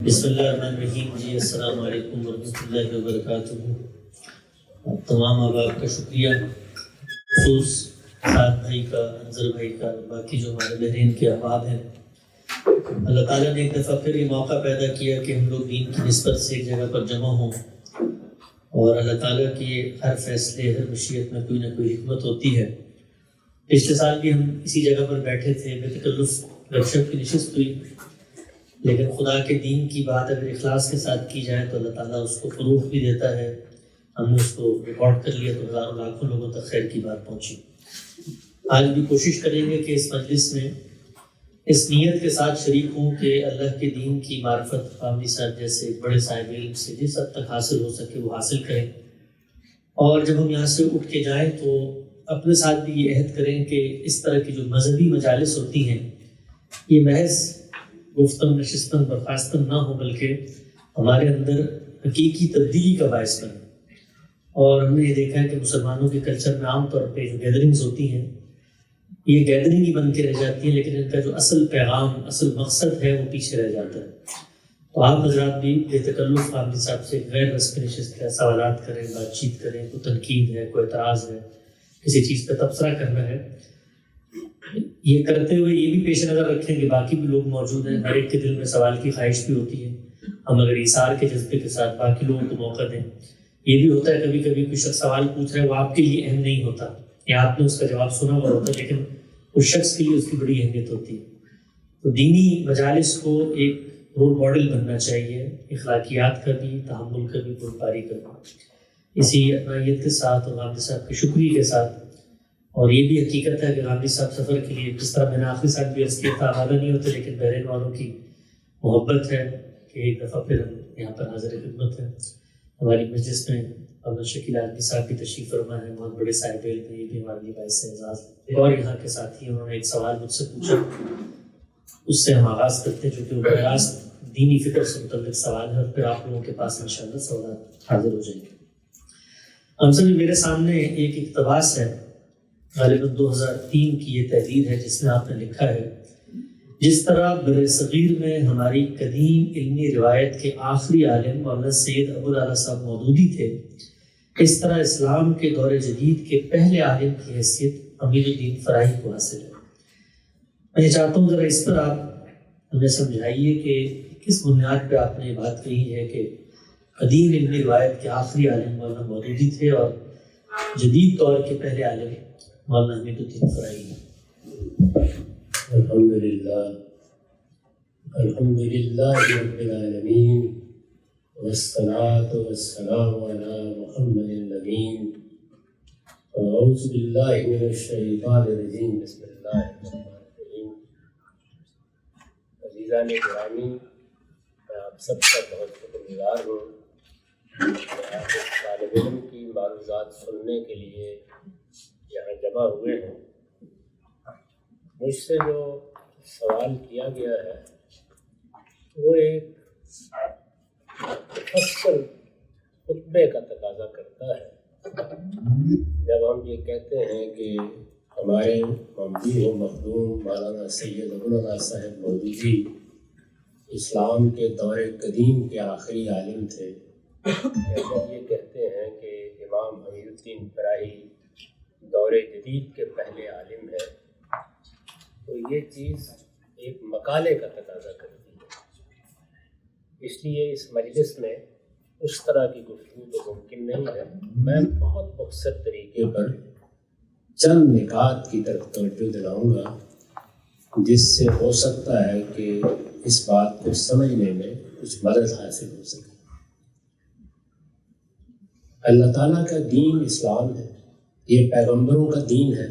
بسم اللہ الرحمن الرحیم. جی السلام علیکم ورحمۃ اللہ وبرکاتہ. تمام احباب کا شکریہ، خصوص سعد بھائی کا، انظر بھائی کا، باقی جو ہمارے بحرین کے احباب ہیں. اللہ تعالیٰ نے ایک دفعہ پھر یہ موقع پیدا کیا کہ ہم لوگ دین کی نسبت سے ایک جگہ پر جمع ہوں، اور اللہ تعالیٰ کے ہر فیصلے، ہر مشیت میں کوئی نہ کوئی حکمت ہوتی ہے. پچھلے سال بھی ہم اسی جگہ پر بیٹھے تھے، بے تکلف گپ شپ کی نشست ہوئی، لیکن خدا کے دین کی بات اگر اخلاص کے ساتھ کی جائے تو اللہ تعالیٰ اس کو فروغ بھی دیتا ہے. ہم نے اس کو ریکارڈ کر لیا تو ہزاروں لاکھوں لوگوں تک خیر کی بات پہنچی. آج بھی کوشش کریں گے کہ اس مجلس میں اس نیت کے ساتھ شریک ہوں کہ اللہ کے دین کی معرفت فاملی صاحب جیسے بڑے صاحب علم سے جس حد تک حاصل ہو سکے وہ حاصل کریں، اور جب ہم یہاں سے اٹھ کے جائیں تو اپنے ساتھ بھی یہ عہد کریں کہ اس طرح کی جو مذہبی مجالس ہوتی ہیں یہ محض گفتن نشستن برخاستن نہ ہو، بلکہ ہمارے اندر حقیقی تبدیلی کا باعث بنے. اور ہم نے یہ دیکھا ہے کہ مسلمانوں کے کلچر میں عام طور پہ جو گیدرنگز ہوتی ہیں یہ گیدرنگ ہی بن کے رہ جاتی ہیں، لیکن ان کا جو اصل پیغام، اصل مقصد ہے وہ پیچھے رہ جاتا ہے. تو آپ حضرات بھی بے تکلف فاملی صاحب سے غیر رسمی نشست ہے، سوالات کریں، بات چیت کریں، کوئی تنقید ہے، کوئی اعتراض ہے، کسی چیز پہ تبصرہ کرنا ہے. یہ کرتے ہوئے یہ بھی پیش نظر رکھیں کہ باقی بھی لوگ موجود ہیں، ہر ایک کے دل میں سوال کی خواہش بھی ہوتی ہے. ہم اگر ایثار کے جذبے کے ساتھ باقی لوگوں کو موقع دیں. یہ بھی ہوتا ہے کبھی کبھی کوئی شخص سوال پوچھ رہا ہے وہ آپ کے لیے اہم نہیں ہوتا یا آپ نے اس کا جواب سنا ہوا ہوتا ہے، لیکن اس شخص کے لیے اس کی بڑی اہمیت ہوتی ہے. تو دینی مجالس کو ایک رول ماڈل بننا چاہیے، اخلاقیات کا بھی، تحمل کا بھی، بردباری کا بھی. اسی اپنائیت کے ساتھ اور غامدی صاحب کے شکریہ کے ساتھ، اور یہ بھی حقیقت ہے کہ غامدی صاحب سفر کے لیے جس طرح میں نے آخری سال بھی عرض کیا تھا آبادہ نہیں ہوتے، لیکن بحرین والوں کی محبت ہے کہ ایک دفعہ پھر ہم یہاں پر حاضر خدمت ہے. ہماری مجلس میں عبد شکیل عالمی صاحب بھی تشریف فرما ہے، بہت بڑے صاحب علم ہیں، یہ بھی ہمارے لیے باعث اعزاز. اور یہاں کے ساتھی انہوں نے ایک سوال مجھ سے پوچھا، اس سے ہم آغاز کرتے ہیں چونکہ وہ براہ راست دینی فکر سے متعلق سوال ہے، اور پھر آپ لوگوں کے پاس انشاءاللہ سوالات حاضر ہو جائیں گے. ہم سب میرے سامنے ایک اقتباس ہے، غالباً 2003 کی یہ تحریر ہے جس میں آپ نے لکھا ہے: جس طرح بر صغیر میں ہماری قدیم علمی روایت کے آخری عالم مولانا سید ابوالعلا صاحب مودودی تھے، اس طرح اسلام کے دور جدید کے پہلے عالم کی حیثیت امین الدین فراہی کو حاصل ہے. میں یہ چاہتا ہوں ذرا اس پر آپ ہمیں سمجھائیے کہ کس بنیاد پہ آپ نے یہ بات کہی ہے کہ قدیم علمی روایت کے آخری عالم مولانا مودودی تھے اور جدید دور کے پہلے عالم مولانا امین الدین فراہی ہیں. الحمدللہ رب العالمین والصلاة والسلام علی محمد الامین. اعوذ باللہ من الشیطان الرجیم. بسم اللہ الرحمن الرحیم. عزیزان گرامی، میں آپ سب کا بہت شکرگزار ہوں کہ آپ اس طالب علم کی معروضات سننے کے لیے یہاں جمع ہوئے ہیں. مجھ سے جو سوال کیا گیا ہے وہ ایک مفصل خطبے کا تقاضا کرتا ہے. جب ہم یہ کہتے ہیں کہ ہمارے ممدوح و مخدوم مولانا سید ابوالعلا صاحب مودودی اسلام کے دور قدیم کے آخری عالم تھے، جب یہ کہتے ہیں کہ امام امین الدین فراہی دور جدید کے پہلے عالم ہے، تو یہ چیز ایک مقالے کا تقاضا کرتی ہے. اس لیے اس مجلس میں اس طرح کی گفتگو تو ممکن نہیں ہے. میں بہت مختصر طریقے پر چند نکات کی طرف توجہ دلاؤں گا جس سے ہو سکتا ہے کہ اس بات کو سمجھنے میں کچھ مدد حاصل ہو سکے. اللہ تعالیٰ کا دین اسلام ہے، یہ پیغمبروں کا دین ہے.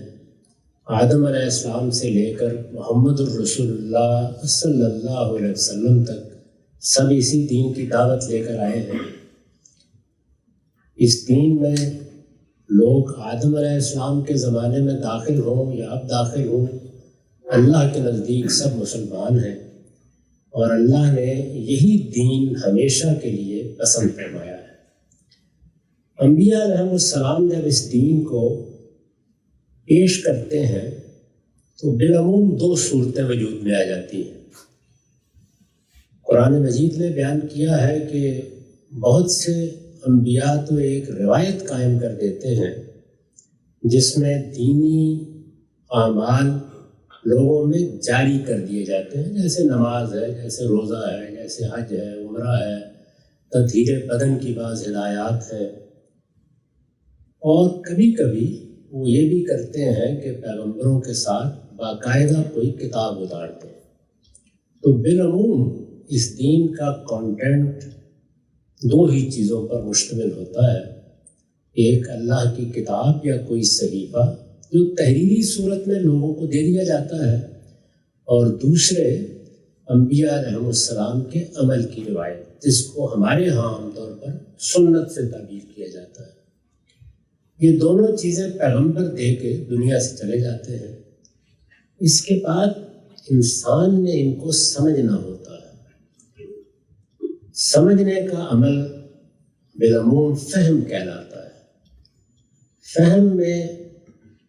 آدم علیہ السلام سے لے کر محمد الرسول اللہ صلی اللہ علیہ وسلم تک سب اسی دین کی دعوت لے کر آئے ہیں. اس دین میں لوگ آدم علیہ السلام کے زمانے میں داخل ہوں یا اب داخل ہوں، اللہ کے نزدیک سب مسلمان ہیں، اور اللہ نے یہی دین ہمیشہ کے لیے پسند فرمایا ہے. انبیاء علیہ السلام جب اس دین کو پیش کرتے ہیں تو بالعموم دو صورتیں وجود میں آ جاتی ہیں. قرآن مجید نے بیان کیا ہے کہ بہت سے انبیاء تو ایک روایت قائم کر دیتے ہیں جس میں دینی اعمال لوگوں میں جاری کر دیے جاتے ہیں، جیسے نماز ہے، جیسے روزہ ہے، جیسے حج ہے، عمرہ ہے، تطہیر بدن کی بعض ہدایات ہیں۔ اور کبھی کبھی وہ یہ بھی کرتے ہیں کہ پیغمبروں کے ساتھ باقاعدہ کوئی کتاب اتارتے ہیں۔ تو بالعموم اس دین کا کانٹینٹ دو ہی چیزوں پر مشتمل ہوتا ہے، ایک اللہ کی کتاب یا کوئی صحیفہ جو تحریری صورت میں لوگوں کو دے دیا جاتا ہے، اور دوسرے انبیاء علیہ السلام کے عمل کی روایت جس کو ہمارے ہاں عام طور پر سنت سے تعبیر کیا جاتا ہے۔ یہ دونوں چیزیں پیغمبر دے کے دنیا سے چلے جاتے ہیں، اس کے بعد انسان نے ان کو سمجھنا ہوتا ہے۔ سمجھنے کا عمل بالعموم فہم کہلاتا ہے۔ فہم میں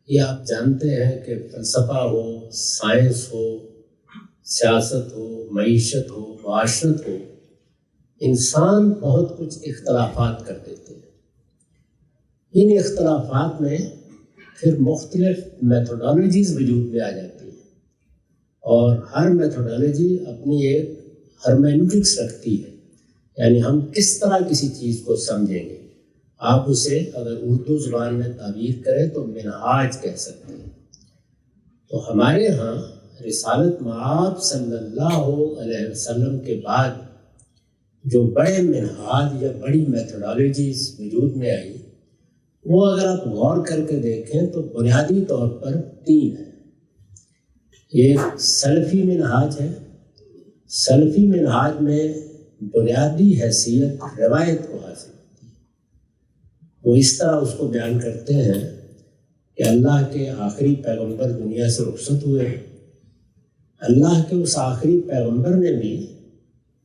یہ آپ جانتے ہیں کہ فلسفہ ہو، سائنس ہو، سیاست ہو، معیشت ہو، معاشرت ہو، انسان بہت کچھ اختلافات کر دیتے ہیں۔ ان اختلافات میں پھر مختلف میتھوڈالوجیز وجود میں آ جاتی ہیں، اور ہر میتھوڈالوجی اپنی ایک ہرمینوٹکس رکھتی ہے، یعنی ہم کس طرح کسی چیز کو سمجھیں گے۔ آپ اسے اگر اردو زبان میں تعبیر کریں تو منہاج کہہ سکتے ہیں۔ تو ہمارے ہاں رسالت مآب صلی اللہ علیہ وسلم کے بعد جو بڑے منہاج یا بڑی میتھوڈالوجیز وجود میں آئی، وہ اگر آپ غور کر کے دیکھیں تو بنیادی طور پر 3 ہیں۔ ایک سلفی منہاج ہے۔ سلفی منہاج میں بنیادی حیثیت روایت کو حاصل ہوتی ہے۔ وہ اس طرح اس کو بیان کرتے ہیں کہ اللہ کے آخری پیغمبر دنیا سے رخصت ہوئے، اللہ کے اس آخری پیغمبر نے بھی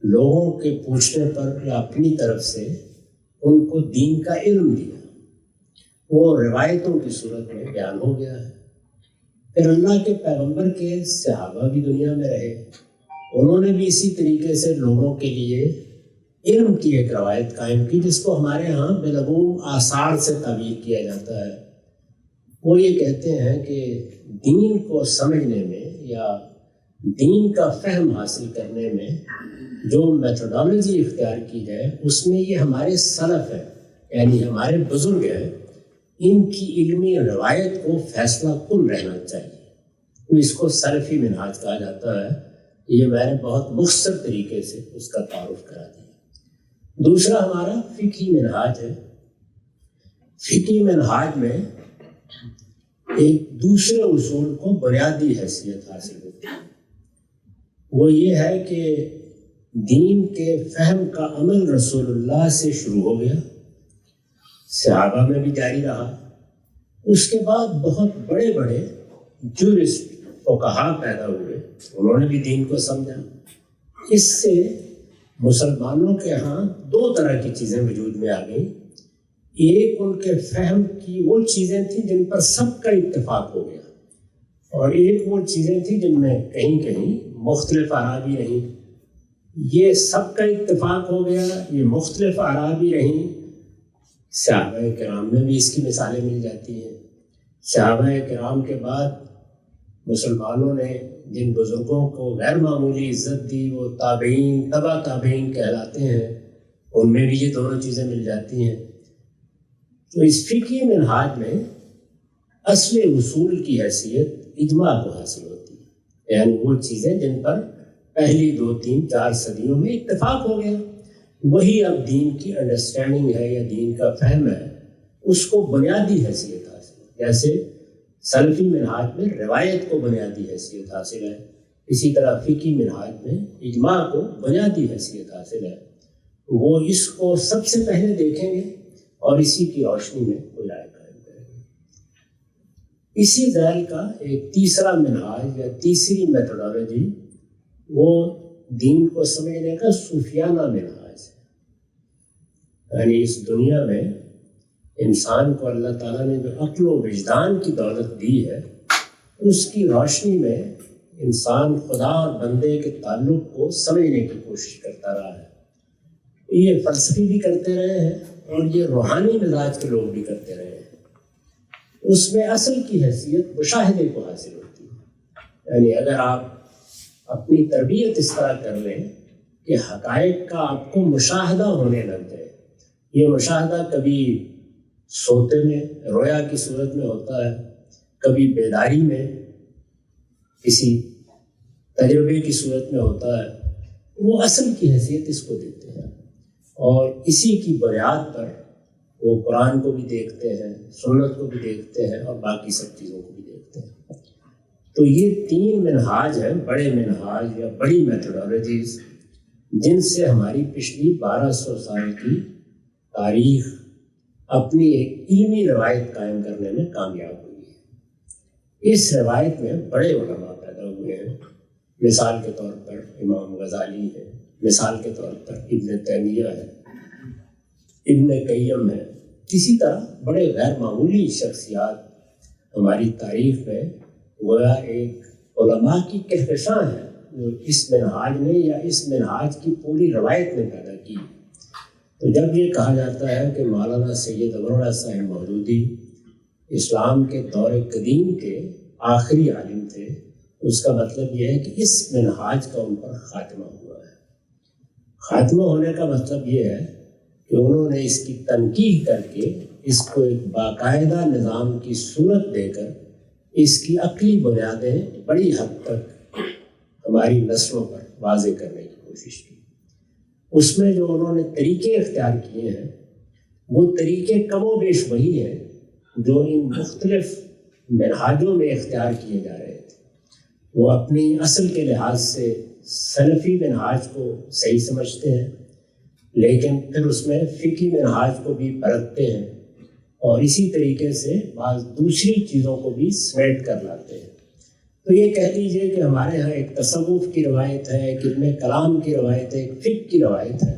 لوگوں کے پوچھنے پر یا اپنی طرف سے ان کو دین کا علم دیا، وہ روایتوں کی صورت میں بیان ہو گیا ہے۔ پھر اللہ کے پیغمبر کے صحابہ بھی دنیا میں رہے، انہوں نے بھی اسی طریقے سے لوگوں کے لیے علم کی ایک روایت قائم کی جس کو ہمارے ہاں بالعموم آثار سے تعبیر کیا جاتا ہے۔ وہ یہ کہتے ہیں کہ دین کو سمجھنے میں یا دین کا فہم حاصل کرنے میں جو میتھوڈالوجی اختیار کی جائے اس میں یہ ہمارے سلف ہے، یعنی ہمارے بزرگ ہیں، ان کی علمی روایت کو فیصلہ کن رہنا چاہیے۔ تو اس کو سلفی منہاج کہا جاتا ہے۔ یہ میں نے بہت مختصر طریقے سے اس کا تعارف کرا دیا۔ دوسرا ہمارا فقہی منہاج ہے۔ فقہی منہاج میں ایک دوسرے اصول کو بنیادی حیثیت حاصل ہوتی ہے، وہ یہ ہے کہ دین کے فہم کا عمل رسول اللہ سے شروع ہو گیا، صحابہ میں بھی جاری رہا، اس کے بعد بہت بڑے بڑے جورسٹ فقہا پیدا ہوئے، انہوں نے بھی دین کو سمجھا۔ اس سے مسلمانوں کے ہاں 2 طرح کی چیزیں وجود میں آ گئیں۔ ایک ان کے فہم کی وہ چیزیں تھیں جن پر سب کا اتفاق ہو گیا، اور ایک وہ چیزیں تھیں جن میں کہیں کہیں مختلف آراء بھی رہیں۔ یہ سب کا اتفاق ہو گیا، یہ مختلف آراء بھی رہیں۔ صحابہ کرام میں بھی اس کی مثالیں مل جاتی ہیں۔ صحابہ کرام کے بعد مسلمانوں نے جن بزرگوں کو غیر معمولی عزت دی وہ تابعین، تبع تابعین کہلاتے ہیں، ان میں بھی یہ دونوں چیزیں مل جاتی ہیں۔ تو اس فقہی منہاج میں اصل اصول کی حیثیت اجماع کو حاصل ہوتی ہے، یعنی وہ چیزیں جن پر پہلی 2، 3، 4 صدیوں میں اتفاق ہو گیا، وہی اب دین کی انڈرسٹینڈنگ ہے یا دین کا فہم ہے، اس کو بنیادی حیثیت حاصل ہے۔ جیسے سلفی منہاج میں روایت کو بنیادی حیثیت حاصل ہے، اسی طرح فقہی منہاج میں اجماع کو بنیادی حیثیت حاصل ہے۔ وہ اس کو سب سے پہلے دیکھیں گے اور اسی کی روشنی میں کوئی رائے قائم کریں گے۔ اسی ذیل کا ایک تیسرا منہاج یا تیسری میتھوڈالوجی وہ دین کو سمجھنے کا صوفیانہ منہاج ہے، یعنی اس دنیا میں انسان کو اللہ تعالیٰ نے جو عقل و وجدان کی دولت دی ہے، اس کی روشنی میں انسان خدا اور بندے کے تعلق کو سمجھنے کی کوشش کرتا رہا ہے۔ یہ فلسفی بھی کرتے رہے ہیں اور یہ روحانی مزاج کے لوگ بھی کرتے رہے ہیں۔ اس میں اصل کی حیثیت مشاہدے کو حاصل ہوتی ہے، یعنی اگر آپ اپنی تربیت اس طرح کر لیں کہ حقائق کا آپ کو مشاہدہ ہونے لگ جائے، یہ مشاہدہ کبھی سوتے میں رویا کی صورت میں ہوتا ہے، کبھی بیداری میں کسی تجربے کی صورت میں ہوتا ہے، وہ اصل کی حیثیت اس کو دیتے ہیں، اور اسی کی بنیاد پر وہ قرآن کو بھی دیکھتے ہیں، سنت کو بھی دیکھتے ہیں، اور باقی سب چیزوں کو بھی دیکھتے ہیں۔ تو یہ 3 منہاج ہیں، بڑے منہاج یا بڑی میتھڈالوجیز، جن سے ہماری پچھلی 1200 سال کی تاریخ اپنی ایک علمی روایت قائم کرنے میں کامیاب ہوئی ہے۔ اس روایت میں بڑے علماء پیدا ہوئے ہیں، مثال کے طور پر امام غزالی ہے، مثال کے طور پر ابن تیمیہ ہے، ابن قیم ہے۔ اسی طرح بڑے غیر معمولی شخصیات ہماری تاریخ میں گویا ایک علماء کی کہکشاں ہے، جو اس منہاج نے یا اس منہاج کی پوری روایت نے پیدا کی۔ تو جب یہ کہا جاتا ہے کہ مولانا سید ابو العلا صاحب مودودی اسلام کے دور قدیم کے آخری عالم تھے، اس کا مطلب یہ ہے کہ اس منہاج کا ان پر خاتمہ ہوا ہے۔ خاتمہ ہونے کا مطلب یہ ہے کہ انہوں نے اس کی تنقید کر کے اس کو ایک باقاعدہ نظام کی صورت دے کر اس کی عقلی بنیادیں بڑی حد تک ہماری نسلوں پر واضح کرنے کی کوشش کی۔ اس میں جو انہوں نے طریقے اختیار کیے ہیں، وہ طریقے کم و بیش وہی ہیں جو ان مختلف منہاجوں میں اختیار کیے جا رہے تھے۔ وہ اپنی اصل کے لحاظ سے سلفی منہاج کو صحیح سمجھتے ہیں، لیکن پھر اس میں فقہی منہاج کو بھی برتتے ہیں، اور اسی طریقے سے بعض دوسری چیزوں کو بھی سمیٹ کر لاتے ہیں۔ تو یہ کہہ لیجیے کہ ہمارے ہاں ایک تصوف کی روایت ہے، ایک علم کلام کی روایت ہے، ایک فقہ کی روایت ہے۔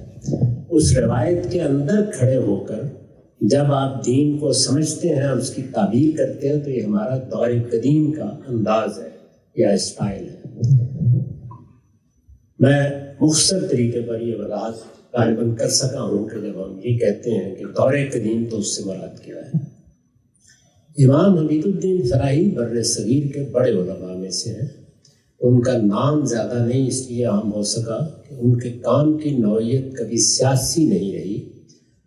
اس روایت کے اندر کھڑے ہو کر جب آپ دین کو سمجھتے ہیں اور اس کی تعبیر کرتے ہیں، تو یہ ہمارا دور قدیم کا انداز ہے یا اسٹائل ہے۔ میں مختصر طریقے پر یہ وضاحت غالباً کر سکا ہوں کہ جب ہم یہ کہتے ہیں کہ دور قدیم تو اس سے مراد کیا ہے۔ امام حمید الدین فراہی بر صغیر کے بڑے علماء میں سے ہیں۔ ان کا نام زیادہ نہیں اس لیے عام ہو سکا کہ ان کے کام کی نوعیت کبھی سیاسی نہیں رہی۔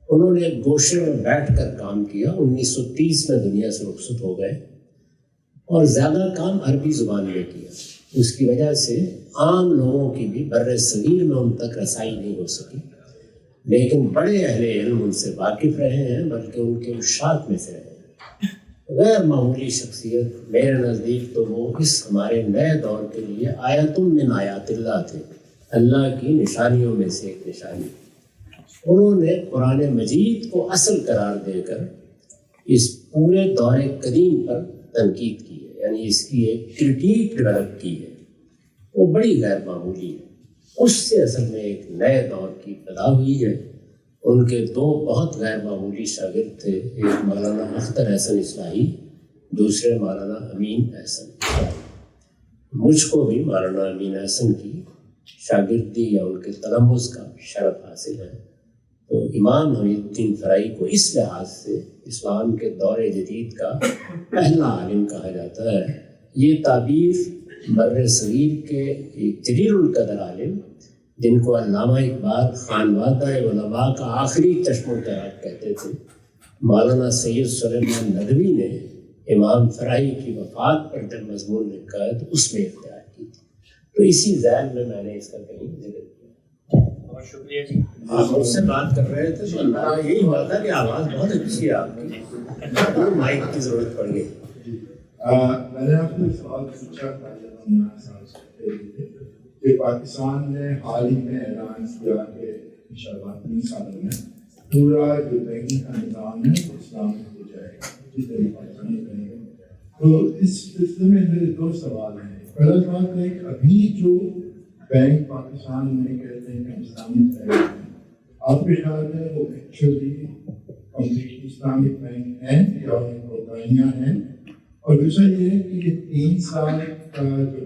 انہوں نے ایک گوشے میں بیٹھ کر کام کیا، 1930 میں دنیا سے رخصت ہو گئے، اور زیادہ کام عربی زبان میں کیا۔ اس کی وجہ سے عام لوگوں کی بھی بر صغیر میں ان تک رسائی نہیں ہو سکی، لیکن بڑے اہل علم ان سے واقف رہے ہیں، بلکہ ان کے اشاعت میں سے رہے ہیں۔ غیر معمولی شخصیت، میرے نزدیک تو وہ اس ہمارے نئے دور کے لیے آیت من آیات اللہ تھے، اللہ کی نشانیوں میں سے ایک نشانی۔ انہوں نے قرآن مجید کو اصل قرار دے کر اس پورے دور قدیم پر تنقید کی ہے، یعنی اس کی ایک کرٹیک ڈیولپ کی ہے، وہ بڑی غیر معمولی ہے۔ اس سے اصل میں ایک نئے دور کی ابتدا ہوئی ہے۔ ان کے 2 بہت غیر معمولی شاگرد تھے، ایک مولانا اختر احسن اصلاحی، دوسرے مولانا امین احسن اصلاحی۔ مجھ کو بھی مولانا امین احسن کی شاگردی یا ان کے تلمذ کا شرف حاصل ہے۔ تو امام حمید الدین فرائی کو اس لحاظ سے اسلام کے دور جدید کا پہلا عالم کہا جاتا ہے۔ یہ تعبیر بر صغیر کے ایک جلیل القدر عالم، جن کو علامہ اقبال خانوادہ علماء کا آخری چشم التراب کہتے تھے، مولانا سید سلیمان ندوی نے امام فرائی کی وفات پر جب مضمون لکھا ہے تو اس میں اختیار کی تھی۔ تو اسی ذہن میں نے اس کا کہیں ذکر کیا۔ بہت شکریہ جی۔ آپ مجھ سے بات کر رہے تھے تو اللہ یہی ہوا تھا کہ آواز بہت اچھی ہے آپ کی، مائک کی ضرورت پڑ گئی۔ میں نے آپ سے سوال پوچھا تھا کہ پاکستان نے حال ہی میں اعلان کیا کہ انشاءاللہ 3 سالوں میں پورا جو بینکنگ کا نظام ہے وہ اسلامک ہو جائے گا، جس طریقے پاکستان کرے گا۔ تو اس سلسلے میں میرے 2 سوال ہیں۔ پہلا سوال ہے کہ ابھی جو بینک پاکستان میں کہتے ہیں کہ اسلامک بینک ہے، آپ کے خیال میں وہ ایکچولی کمپلیٹلی اسلامک بینک ہیں یا ان کو دائیاں ہیں؟ اور دوسرا یہ ہے کہ یہ 3 سال کا جو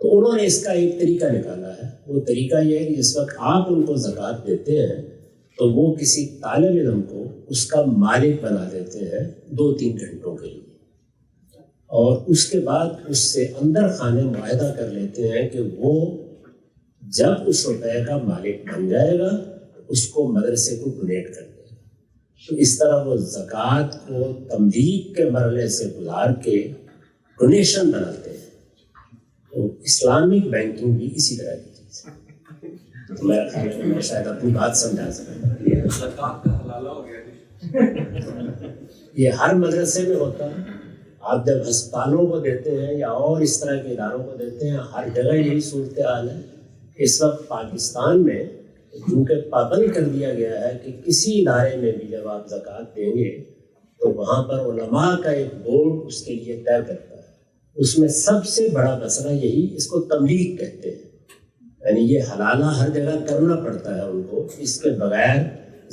تو انہوں نے اس کا ایک طریقہ نکالا ہے. وہ طریقہ یہ ہے کہ جس وقت آپ ان کو زکوٰۃ دیتے ہیں تو وہ کسی طالب علم کو اس کا مالک بنا دیتے ہیں 2-3 گھنٹوں کے لیے، اور اس کے بعد اس سے اندر خانے معاہدہ کر لیتے ہیں کہ وہ جب اس روپے کا مالک بن جائے گا اس کو مدرسے کو ڈونیٹ کر دے گا. تو اس طرح وہ زکوٰۃ کو تملیک کے مرحلے سے گزار کے ڈونیشن بناتے ہیں. تو اسلامک بینکنگ بھی اسی طرح کی چیز ہے. تو میرا خیال ہے میں شاید اپنی بات سمجھا سکوں. زکوٰۃ کا حلالہ ہو گیا. یہ ہر مدرسے میں ہوتا ہے. آپ جب ہسپتالوں کو دیتے ہیں یا اور اس طرح کے اداروں کو دیتے ہیں، ہر جگہ یہی صورتحال ہے. اس وقت پاکستان میں چونکہ پابند کر دیا گیا ہے کہ کسی ادارے میں بھی جب آپ زکوٰۃ دیں گے تو وہاں پر علماء کا ایک بورڈ اس کے لیے طے کرتا ہے. اس میں سب سے بڑا مسئلہ یہی، اس کو تملیغ کہتے ہیں، یعنی یہ حلالہ ہر جگہ کرنا پڑتا ہے ان کو. اس کے بغیر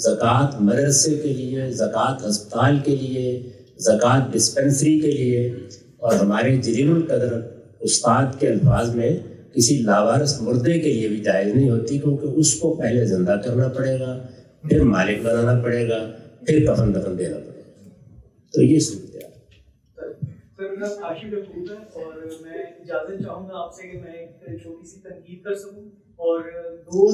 زکوٰۃ مدرسے کے لیے، زکوٰۃ ہسپتال کے لیے، زکوٰۃ ڈسپنسری کے لیے، اور ہمارے جلیل القدر استاد کے الفاظ میں کسی لاوارث مردے کے لیے بھی جائز نہیں ہوتی، کیونکہ اس کو پہلے زندہ کرنا پڑے گا، پھر مالک بنانا پڑے گا، پھر کفن دفن دینا پڑے گا. تو یہ صورت ہے. سر میرا کاشف محمود ہے اور میں اجازت چاہوں گا آپ سے کہ میں ایک چھوٹی سی تنقید کر سکوں، اور دو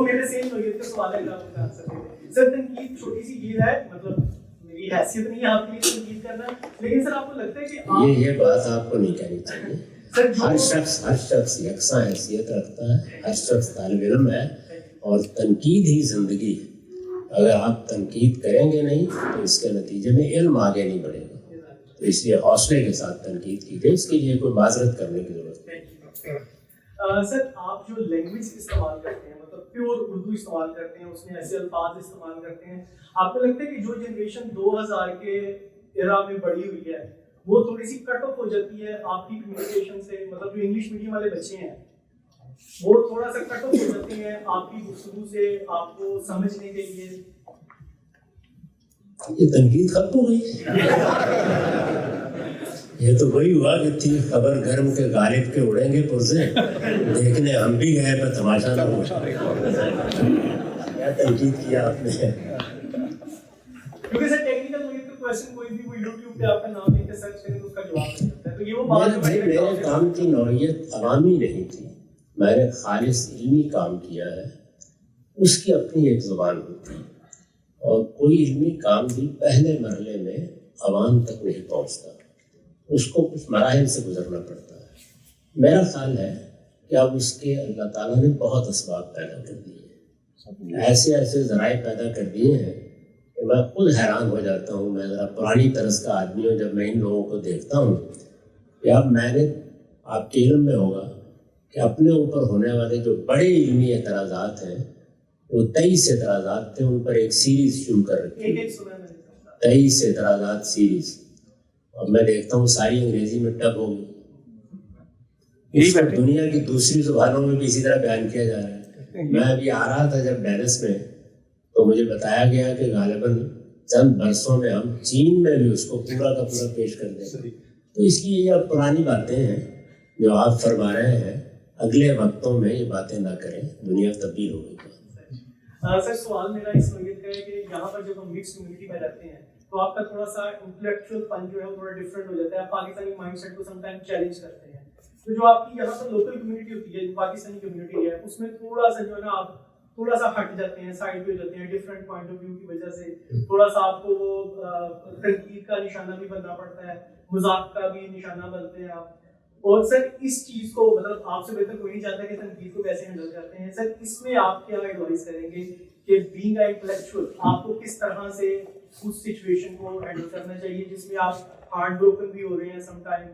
میرے سیم نوعیت کے سوال ہیں آپ کا آنسر دیں. سر تنقید چھوٹی سی یہ ہے، مطلب میری حیثیت نہیں ہے آپ کے لیے تنقید کرنا، لیکن سر آپ کو لگتا ہے کہ یہ بات آپ کو نہیں کہنی چاہیے. ہر شخص یکساں حیثیت رکھتا ہے، ہر شخص طالب علم ہے، اور تنقید ہی زندگی ہے. اگر آپ تنقید کریں گے نہیں تو اس کے نتیجے میں علم آگے نہیں بڑھے گا. تو اس لیے حوصلے کے ساتھ تنقید کیجیے، اس کے لیے کوئی معذرت کرنے کی ضرورت نہیں. سر آپ جو لینگویج استعمال کرتے ہیں، مطلب پیور اردو استعمال کرتے ہیں، اس میں ایسے الفاظ استعمال کرتے ہیں، آپ کو لگتا ہے کہ جو جنریشن 2000 کے ایرا میں بڑی ہوئی ہے وہ تھوڑی سی کٹ آف ہو جاتی ہے آپ کی کمیونیکیشن سے؟ مطلب جو انگلش میڈیم والے بچے ہیں وہ تھوڑا سا کٹ آف ہو جاتے ہیں آپ کی گفتگو سے، آپ کو سمجھنے کے لیے. یہ تنقید ختم ہو گئی. یہ تو وہی ہوا کہ تھی خبر گرم کے غالب کے اڑیں گے پرزے، دیکھنے ہم بھی گئے پر تماشا نہ ہو. کیا تنقید کیا آپ نے؟ کیونکہ سر ٹیکنیکل کوئی بھی وہ یوٹیوب پہ آپ کا نام لے کے سرچ کریں تو اس کا جواب مل جاتا ہے. تو یہ وہ بات ہے. میرے کام کی نوعیت عوامی نہیں تھی، میں نے خالص علمی کام کیا ہے. اس کی اپنی ایک زبان ہوتی ہے، اور کوئی علمی کام بھی پہلے مرحلے میں عوام تک نہیں پہنچتا، اس کو کچھ مراحل سے گزرنا پڑتا ہے. میرا خیال ہے کہ اب اس کے اللہ تعالیٰ نے بہت اسباب پیدا کر دیے ہیں، ایسے ذرائع پیدا کر دیے ہیں کہ میں خود حیران ہو جاتا ہوں. میں ذرا پرانی طرز کا آدمی ہوں، جب میں ان لوگوں کو دیکھتا ہوں کہ اب میں نے، آپ کے علم میں ہوگا کہ اپنے اوپر ہونے والے جو بڑے علمی اعتراضات ہیں وہ 23 اعتراضات تھے، ان پر ایک سیریز شروع کر رکھی ہے، 23 اعتراضات سیریز. اور میں دیکھتا ہوں ساری انگریزی میں ٹب ہو گئی. دنیا کی دوسری زبانوں میں بھی اسی طرح بیان کیا جا رہا ہے. میں ابھی آ رہا تھا جب ڈیلس میں، تو مجھے بتایا گیا کہ غالباً چند برسوں میں ہم چین میں بھی اس کو پورا کا پورا پیش کر دیں گے. تو اس لیے یہ اب پرانی باتیں ہیں جو آپ فرما رہے ہیں، اگلے وقتوں میں یہ باتیں نہ کریں، دنیا تبدیل ہو گئی. سر سوال میرا اس نوعیت کا ہے کہ یہاں پر جب ہم مکس کمیونٹی میں رہتے ہیں تو آپ کا تھوڑا سا انٹلیکچوئل فن جو ہے وہ تھوڑا ڈفرینٹ ہو جاتا ہے. آپ پاکستانی مائنڈ سیٹ کو سم ٹائم چیلنج کرتے ہیں. تو جو آپ کی یہاں پر لوکل کمیونٹی ہوتی ہے، جو پاکستانی کمیونٹی ہے، اس میں تھوڑا سا جو ہے نا آپ تھوڑا سا ہٹ جاتے ہیں، سائڈ پہ ہو جاتے ہیں، ڈفرینٹ پوائنٹ آف ویو کی وجہ سے تھوڑا سا آپ کو وہ تنقید کا نشانہ بھی بننا پڑتا ہے، مذاق کا بھی نشانہ بنتے ہیں آپ. اور سر اس چیز کو، مطلب آپ سے بہتر کوئی نہیں چاہتا کہ تنقید کو کیسے ہینڈل کرتے ہیں. سر اس میں آپ کیا ایڈوائز کریں گے کہ بینگ اے انٹلیکچوئل آپ کو کس طرح سے اس سچویشن کو ہینڈل کرنا چاہیے جس میں آپ ہارٹ بروکن بھی ہو رہے ہیں، سم ٹائم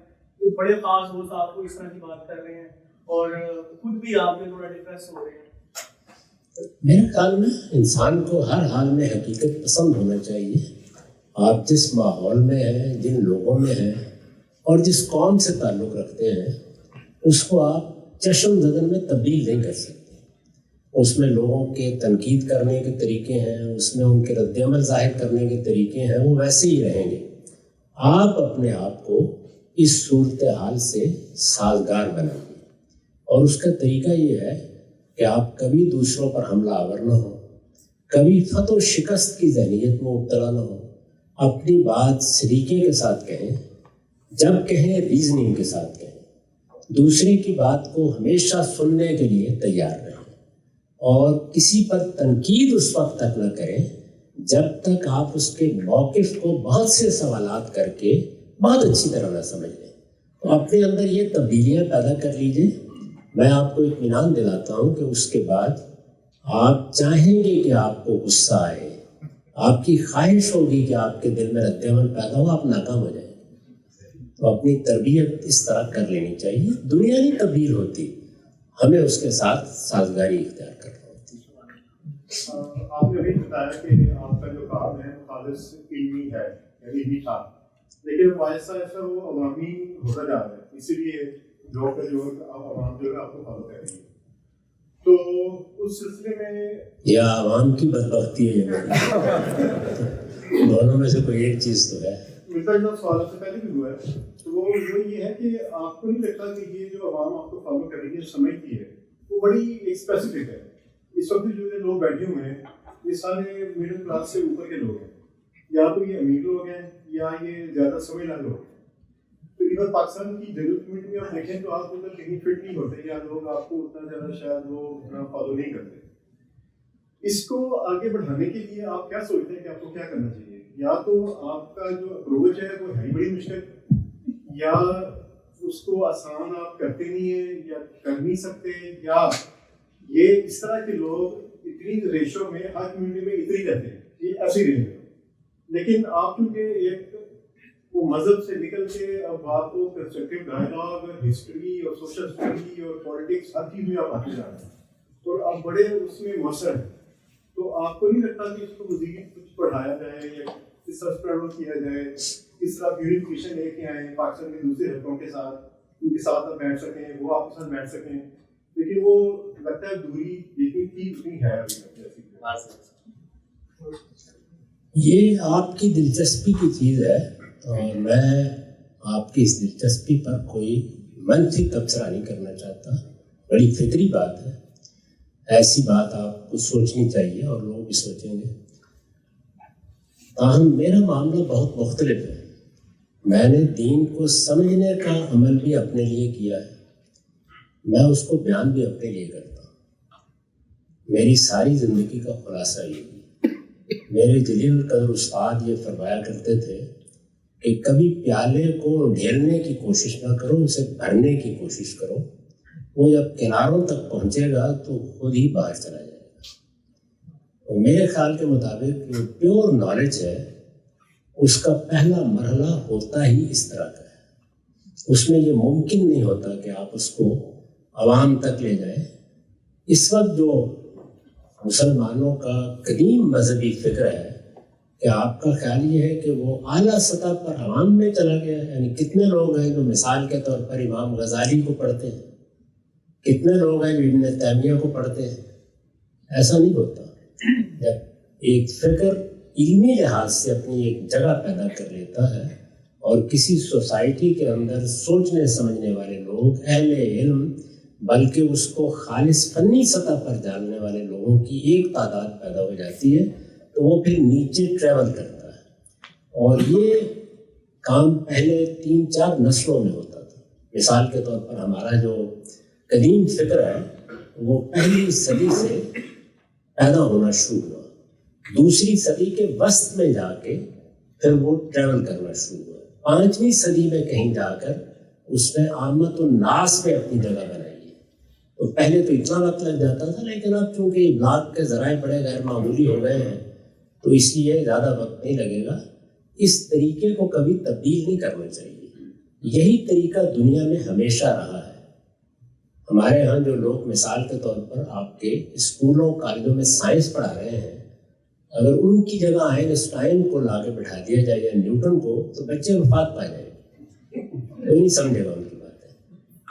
بڑے خاص دوست آپ کو اس طرح کی بات کر رہے ہیں اور خود بھی آپ میں تھوڑا ڈپریس ہو رہے ہیں. میرے خیال میں انسان کو ہر حال میں حقیقت پسند ہونا چاہیے. آپ جس ماحول میں ہیں، جن لوگوں میں ہیں اور جس قوم سے تعلق رکھتے ہیں، اس کو آپ چشم زدن میں تبدیل نہیں کر سکتے. اس میں لوگوں کے تنقید کرنے کے طریقے ہیں، اس میں ان کے رد عمل ظاہر کرنے کے طریقے ہیں، وہ ویسے ہی رہیں گے. آپ اپنے آپ کو اس صورتحال سے سازگار بنائیے، اور اس کا طریقہ یہ ہے کہ آپ کبھی دوسروں پر حملہ آور نہ ہو، کبھی فتح و شکست کی ذہنیت میں مبتلا نہ ہو، اپنی بات سلیقے کے ساتھ کہیں، جب کہیں ریزننگ کے ساتھ کہیں، دوسرے کی بات کو ہمیشہ سننے کے لیے تیار رہیں، اور کسی پر تنقید اس وقت تک نہ کریں جب تک آپ اس کے موقف کو بہت سے سوالات کر کے بہت اچھی طرح نہ سمجھ لیں۔ تو اپنے اندر یہ تبدیلیاں پیدا کر لیجئے۔ میں آپ کو اطمینان دلاتا ہوں کہ اس کے بعد آپ چاہیں گے کہ آپ کو غصہ آئے، آپ کی خواہش ہوگی کہ آپ کے دل میں رد عمل پیدا ہو، آپ ناکام ہو جائیں۔ تو اپنی تربیت اس طرح کر لینی چاہیے۔ دنیا نہیں تبدیل ہوتی، ہمیں اس کے ساتھ سازگاری اختیار کرنا ہوتی ہے۔ آپ نے ابھی بتایا کہ آپ کا جو کام ہے خالص علمی ہے، علمی تھا، لیکن ایسا وہ عوامی ہوتا جا رہا ہے، اسی لیے لوگ کا جو عوام جو ہے آپ کو فالو کر رہی ہے۔ تو اس سلسلے میں یا عوام کی بدبختی ہے دونوں میں سے کوئی ایک چیز تو ہے۔ میرا جو سوال سے پہلے بھی ہوا ہے تو وہ یہ ہے کہ آپ کو نہیں لگتا کہ یہ جو عوام آپ کو فالو کر رہی ہے، سمجھتی ہے، وہ بڑی اسپیسیفک ہے؟ اس وقت جو لوگ بیٹھے ہوئے ہیں یہ سارے مڈل کلاس سے اوپر کے لوگ ہیں، یا تو یہ امیر لوگ ہیں یا یہ زیادہ سمجھدار لوگ ہیں۔ تو ایون پاکستان کی جنرل کمیونٹی میں آپ دیکھیں تو آپ ادھر کہیں فٹ نہیں ہوتے، یا لوگ آپ کو اتنا زیادہ شاید وہ فالو نہیں کرتے۔ اس کو آگے بڑھانے کے لیے آپ کیا سوچتے ہیں کہ آپ کو کیا کرنا چاہیے؟ یا تو آپ کا جو اپروچ ہے وہ ہے بڑی مشکل، یا اس کو آسان آپ کرتے نہیں ہیں یا کر نہیں سکتے، یا یہ اس طرح کے لوگ اتنی ریشو میں ہر کمیونٹی میں اتنی رہتے ہیں، یہ ایسی رینج ہے، لیکن آپ کیونکہ ایک وہ مذہب سے نکل کے اب آپ کو کنسٹرکٹیو ڈائلاگ، ہسٹری اور سوشل اسٹڈی اور پالیٹکس ہر چیز میں آپ آتے جا رہے ہیں اور آپ بڑے اس میں مؤثر ہیں، تو آپ کو نہیں لگتا کہ اس کو مزید کچھ پڑھایا جائے یا کس طرح پروموٹ کیا جائے، کس طرح پیوریفیکیشن لے کے آئیں پاکستان کے دوسرے حلقوں کے ساتھ، ان کے ساتھ آپ بیٹھ سکیں، وہ آپ کے ساتھ بیٹھ سکیں، لیکن وہ لگتا ہے دوری جتنی تھی اتنی ہے ابھی۔ یہ آپ کی دلچسپی کی چیز ہے، اور میں آپ کی اس دلچسپی پر کوئی منفی تبصرہ نہیں کرنا چاہتا، بڑی فطری بات ہے، ایسی بات آپ کو سوچنی چاہیے اور لوگ بھی سوچیں گے۔ تاہم میرا معاملہ بہت مختلف ہے، میں نے دین کو سمجھنے کا عمل بھی اپنے لیے کیا ہے، میں اس کو بیان بھی اپنے لیے کرتا ہوں۔ میری ساری زندگی کا خلاصہ یہ ہے، میرے جلیل القدر استاد یہ فرمایا کرتے تھے کہ کبھی پیالے کو ڈھیلنے کی کوشش نہ کرو، اسے بھرنے کی کوشش کرو، وہ جب کناروں تک پہنچے گا تو خود ہی باہر چلا جائے گا۔ اور میرے خیال کے مطابق جو پیور نالج ہے اس کا پہلا مرحلہ ہوتا ہی اس طرح کا ہے، اس میں یہ ممکن نہیں ہوتا کہ آپ اس کو عوام تک لے جائیں۔ اس وقت جو مسلمانوں کا قدیم مذہبی فکر ہے کہ آپ کا خیال یہ ہے کہ وہ اعلیٰ سطح پر عوام میں چلا گیا ہے، یعنی کتنے لوگ ہیں جو مثال کے طور پر امام غزالی کو پڑھتے ہیں، کتنے لوگ ہیں جو ابن تیمیہ کو پڑھتے ہیں؟ ایسا نہیں ہوتا۔ جب ایک فکر علمی لحاظ سے اپنی ایک جگہ پیدا کر لیتا ہے اور کسی سوسائٹی کے اندر سوچنے سمجھنے والے لوگ، اہل علم، بلکہ اس کو خالص فنی سطح پر جاننے والے لوگوں کی ایک تعداد پیدا ہو جاتی ہے تو وہ پھر نیچے ٹریول کرتا ہے، اور یہ کام پہلے 3-4 نسلوں میں ہوتا تھا۔ مثال کے طور پر ہمارا جو قدیم فکر ہے وہ پہلی صدی سے پیدا ہونا شروع ہوا، دوسری صدی کے وسط میں جا کے پھر وہ ٹریول کرنا شروع ہوا، 5ویں صدی میں کہیں جا کر اس نے عامت الناس میں اپنی جگہ بنائی ہے۔ تو پہلے تو اتنا وقت لگ جاتا تھا، لیکن اب چونکہ ابلاغ کے ذرائع بڑے غیر معمولی ہو گئے ہیں تو اس لیے زیادہ وقت نہیں لگے گا۔ اس طریقے کو کبھی تبدیل نہیں کرنا چاہیے، یہی طریقہ دنیا میں ہمیشہ رہا ہے۔ ہمارے ہاں جو لوگ مثال کے طور پر آپ کے اسکولوں کالجوں میں سائنس پڑھا رہے ہیں، اگر ان کی جگہ آئنسٹائن کو لا کے بٹھا دیا جائے یا نیوٹن کو تو بچے وفات پا جائیں گے، کوئی نہیں سمجھے گا ان کی باتیں۔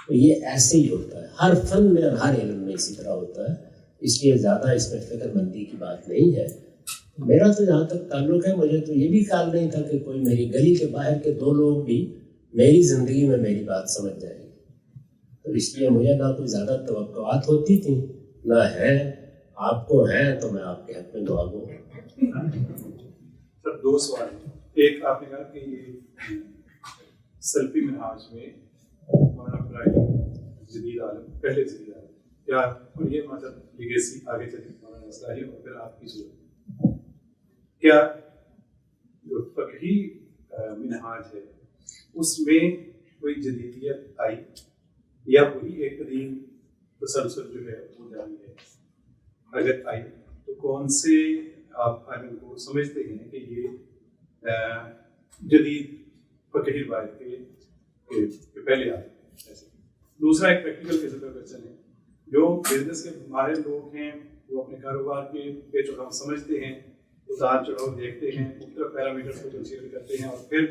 تو یہ ایسے ہی ہوتا ہے، ہر فن میں اور ہر علم میں اسی طرح ہوتا ہے، اس لیے زیادہ اس میں فکر مندی کی بات نہیں ہے۔ میرا تو جہاں تک تعلق ہے، مجھے تو یہ بھی خیال نہیں تھا کہ کوئی میری گلی کے باہر کے 2 لوگ بھی میری زندگی میں میری بات سمجھ جائے گی. تو اس لیے مجھے نہ کوئی زیادہ توقعات ہوتی تھیں نہ ہے. آپ کو ہیں تو میں آپ کے حق میں دعا گو. سر 2 سوال ہیں. ایک آپ نے کہا کہ یہ سلفی منہاج میں مولانا ابراہیم جدید عالم پہلے جدید عالم کیا، اور یہ مطلب لیگیسی آگے چلے مولانا اصلاحی اور پھر آپ کی صورت کیا جو فقہی منہاج ہے اس میں کوئی جدیدیت آئی یا وہی ایک قدیم تسلسل جو ہے وہ جاری ہے؟ اگر آئی تو کون سے آپ عالم کو سمجھتے ہیں کہ یہ جدید فقہی روایت کے پہلے آتے ہیں؟ دوسرا ایک پریکٹیکل قسم کا کویشچن ہے. جو بزنس کے ماہر لوگ ہیں وہ اپنے کاروبار کے پیچ و خم سمجھتے ہیں، اتار چڑھاؤ دیکھتے ہیں، مختلف پیرامیٹرس کو کنسیڈر کرتے ہیں اور پھر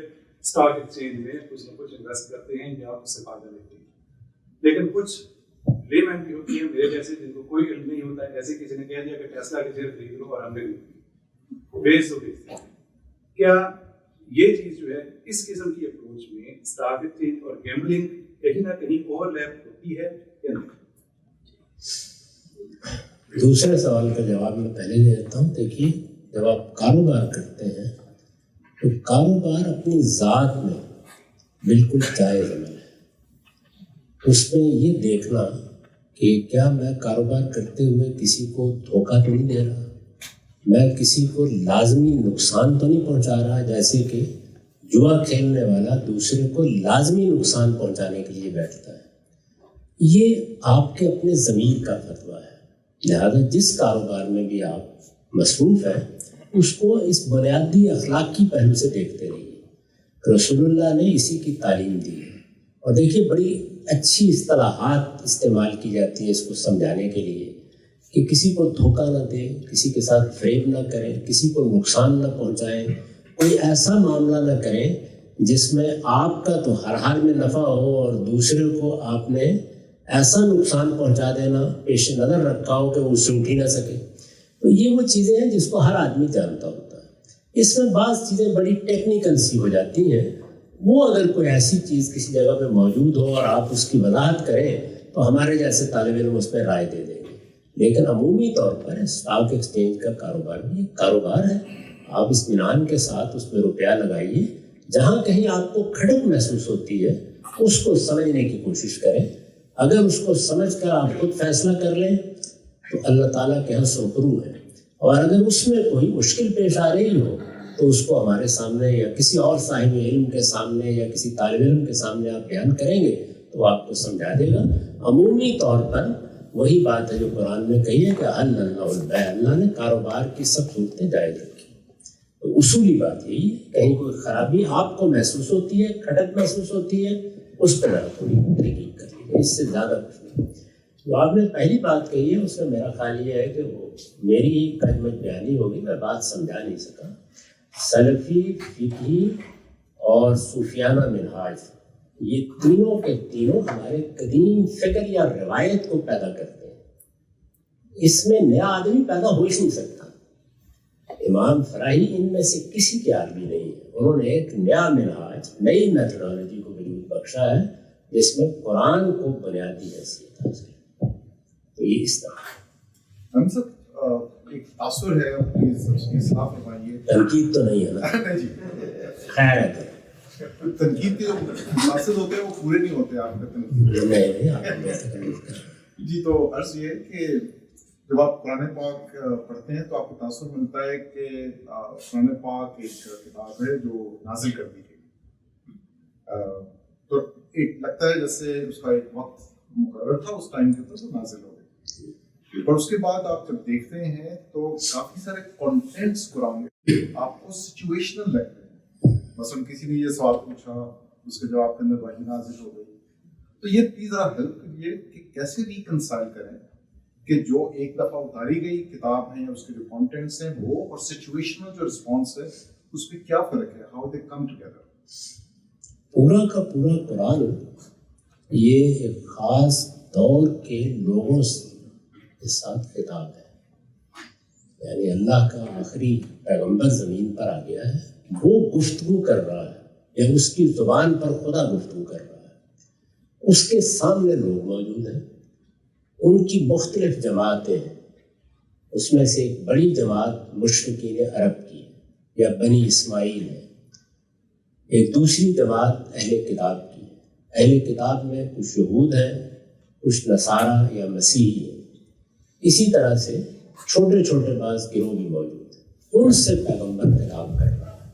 اسٹاک ایکسچینج میں کچھ نہ کچھ انویسٹ کرتے ہیں یا اس سے فائدہ لیتے ہیں. لیکن کچھ لے مین بھی ہوتی ہیں میرے جیسے جن کو کوئی علم نہیں ہوتا ہے، ایسے کسی نے کہہ دیا کہ ٹیسلا کے شیئر خرید لو اور ہم نے بیچ دو بیچتے ہیں. کیا یہ چیز جو ہے اس قسم کی اپروچ میں اسٹاک ایکسچینج اور گیمبلنگ کہیں نہ کہیں اوور لیپ ہوتی ہے یا نہیں؟ دوسرے سوال کا جواب میں پہلے دے دیتا ہوں. دیکھیے، جب آپ کاروبار کرتے ہیں تو کاروبار اپنی ذات میں بالکل جائز عمل ہے. اس میں یہ دیکھنا کہ کیا میں کاروبار کرتے ہوئے کسی کو دھوکہ تو نہیں دے رہا، میں کسی کو لازمی نقصان تو نہیں پہنچا رہا، جیسے کہ جوا کھیلنے والا دوسرے کو لازمی نقصان پہنچانے کے لیے بیٹھتا ہے. یہ آپ کے اپنے ضمیر کا فتویٰ ہے. لہذا جس کاروبار میں بھی آپ مصروف ہیں اس کو اس بنیادی اخلاقی پہلو سے دیکھتے رہیے. رسول اللہ نے اسی کی تعلیم دی ہے. اور دیکھیے، بڑی اچھی اصطلاحات استعمال کی جاتی ہیں اس کو سمجھانے کے لیے کہ کسی کو دھوکہ نہ دیں، کسی کے ساتھ فریب نہ کریں، کسی کو نقصان نہ پہنچائیں، کوئی ایسا معاملہ نہ کریں جس میں آپ کا تو ہر حال میں نفع ہو اور دوسرے کو آپ نے ایسا نقصان پہنچا دینا پیش نظر رکھا ہو کہ وہ اس سے اٹھ ہی نہ سکے. تو یہ وہ چیزیں ہیں جس کو ہر آدمی جانتا ہوتا ہے. اس میں بعض چیزیں بڑی ٹیکنیکل سی ہو جاتی ہیں. وہ اگر کوئی ایسی چیز کسی جگہ پہ موجود ہو اور آپ اس کی وضاحت کریں تو ہمارے جیسے طالب علم اس پہ رائے دے دیں گے. لیکن عمومی طور پر اسٹاک ایکسچینج کا کاروبار بھی ایک کاروبار ہے. آپ اطمینان کے ساتھ اس میں روپیہ لگائیے. جہاں کہیں آپ کو کھڑک محسوس ہوتی ہے اس کو سمجھنے کی کوشش کریں. اگر اس کو سمجھ کر آپ خود فیصلہ کر لیں تو اللہ تعالیٰ کے یہاں سرخرو ہے. اور اگر اس میں کوئی مشکل پیش آ رہی ہو تو اس کو ہمارے سامنے یا کسی اور صاحب علم کے سامنے یا کسی طالب علم کے سامنے آپ بیان کریں گے تو آپ کو سمجھا دے گا. عمومی طور پر وہی بات ہے جو قرآن میں کہی ہے کہ اللہ نے کاروبار کی سب صورتیں جائز رکھی. تو اصولی بات یہی ہے، کہیں کوئی خرابی آپ کو محسوس ہوتی ہے، کھٹک محسوس ہوتی ہے، اس پہ تھوڑی تحقیق کر لیجیے، اس سے زیادہ کچھ نہیں. جو آپ نے پہلی بات کہی ہے اس میں میرا خیال یہ ہے کہ وہ میری کلمہ بیانی ہوگی، میں بات سمجھا نہیں سکا. سلفی، فقہی اور صوفیانہ منہاج، یہ تینوں کے تینوں ہمارے قدیم فکر یا روایت کو پیدا کرتے ہیں. اس میں نیا آدمی پیدا ہو ہی نہیں سکتا. امام فراہی ان میں سے کسی کے عالمی نہیں ہے. انہوں نے ایک نیا منہاج، نئی میتھڈالوجی کو وجود بخشا ہے جس میں قرآن کو بنیادی حیثیت حاصل ہے. تو یہ اس طرح ہم سب ایک تاثر ہے، پلیز اس کی اصلاح فرمائیے. تنقید تو نہیں ہے نا؟ نہیں جی، خیر ہے. تنقید کے جو مقاصد ہوتے ہیں وہ پورے نہیں ہوتے آپ کا تنقید. نہیں آپ کو تکلیف کر. جی، تو عرض یہ ہے کہ جب آپ قرآن پاک پڑھتے ہیں تو آپ کو تاثر ملتا ہے کہ قرآن پاک ایک کتاب ہے جو نازل کر دی گئی. تو ایک لگتا ہے جیسے اس کا ایک وقت مقرر تھا، اس ٹائم کے اوپر تو نازل ہو گئی. اور اس کے بعد آپ جب دیکھتے ہیں تو کافی سارے کانٹینٹس قرآن میں آپ کو سچویشنل لگتے ہیں. مثلا کسی نے یہ سوال پوچھا، اس کے جواب کے اندر وحی نازل ہو گئی. تو یہ پلیز ذرا ہیلپ کریے کہ کیسے ریکنسائل کریں کہ جو ایک دفعہ اتاری گئی کتاب ہے یا اس کے جو کانٹینٹس ہیں وہ اور سچویشنل جو رسپانس ہے اس میں کیا فرق ہے، ہاؤ دے کم ٹوگیدر. پورا کا پورا قرآن یہ ایک خاص دور کے لوگوں کے ساتھ خطاب ہے. یعنی اللہ کا آخری پیغمبر زمین پر آ گیا ہے، وہ گفتگو کر رہا ہے یا اس کی زبان پر خدا گفتگو کر رہا ہے، اس کے سامنے لوگ موجود ہیں، ان کی مختلف جماعتیں ہیں، اس میں سے ایک بڑی جماعت مشرکین عرب کی ہے یا بنی اسماعیل ہے، ایک دوسری جماعت اہل کتاب کی ہے۔ اہل کتاب میں کچھ یہود ہیں، کچھ نصارہ یا مسیحی ہیں، اسی طرح سے چھوٹے چھوٹے بعض گروہ بھی موجود ہیں۔ ان سے پیغمبر خطاب کر رہا ہے،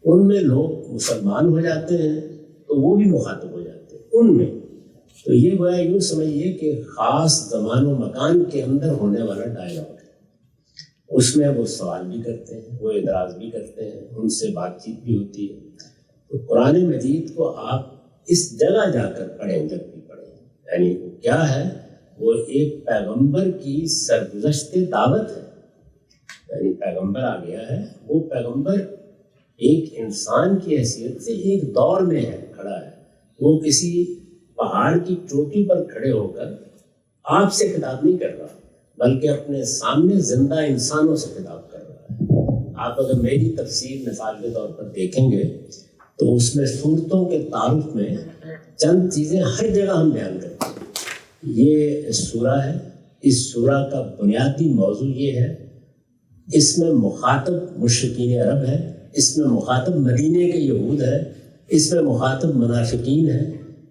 ان میں لوگ مسلمان ہو جاتے ہیں تو وہ بھی مخاطب ہو جاتے ہیں ان میں، تو یہ گویا یوں سمجھیے کہ خاص زمان و مکان کے اندر ہونے والا ڈائلاگ ہے، اس میں وہ سوال بھی کرتے ہیں، وہ اعتراض بھی کرتے ہیں، ان سے بات چیت بھی ہوتی ہے۔ تو قرآن مجید کو آپ اس جگہ جا کر پڑھیں، جب بھی پڑھیں، یعنی وہ کیا ہے، وہ ایک پیغمبر کی سرگزشت دعوت ہے، یعنی پیغمبر آ گیا ہے، وہ پیغمبر ایک انسان کی حیثیت سے ایک دور میں ہے، کھڑا ہے، وہ کسی پہاڑ کی چوٹی پر کھڑے ہو کر آپ سے خطاب نہیں کر رہا، بلکہ اپنے سامنے زندہ انسانوں سے خطاب کر رہا ہے۔ آپ اگر میری تفسیر مثال کے طور پر دیکھیں گے تو اس میں صورتوں کے تعارف میں چند چیزیں ہر جگہ ہم بیان کرتے ہیں۔ یہ سورہ ہے، اس سورہ کا بنیادی موضوع یہ ہے، اس میں مخاطب مشرکین عرب ہے، اس میں مخاطب مدینے کے یہود ہے، اس میں مخاطب منافقین ہے،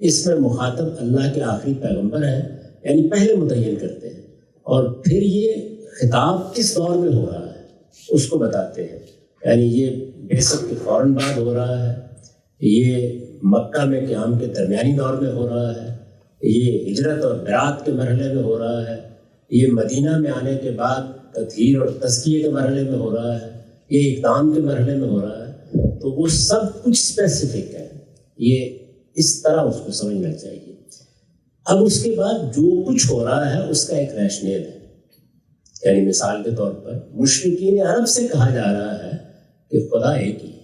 اس میں مخاطب اللہ کے آخری پیغمبر ہے، یعنی پہلے متعین کرتے ہیں، اور پھر یہ خطاب کس دور میں ہو رہا ہے اس کو بتاتے ہیں، یعنی یہ بعثت کے فوراً بعد ہو رہا ہے، یہ مکہ میں قیام کے درمیانی دور میں ہو رہا ہے، یہ ہجرت اور برات کے مرحلے میں ہو رہا ہے، یہ مدینہ میں آنے کے بعد تطہیر اور تزکیے کے مرحلے میں ہو رہا ہے، یہ اقدام کے مرحلے میں ہو رہا ہے، تو وہ سب کچھ اسپیسیفک ہے، یہ اس طرح اس کو سمجھنا چاہیے۔ اب اس کے بعد جو کچھ ہو رہا ہے اس کا ایک ریشنل ہے، یعنی مثال کے طور پر مشرکین عرب سے کہا جا رہا ہے کہ خدا ایک ہی ہے،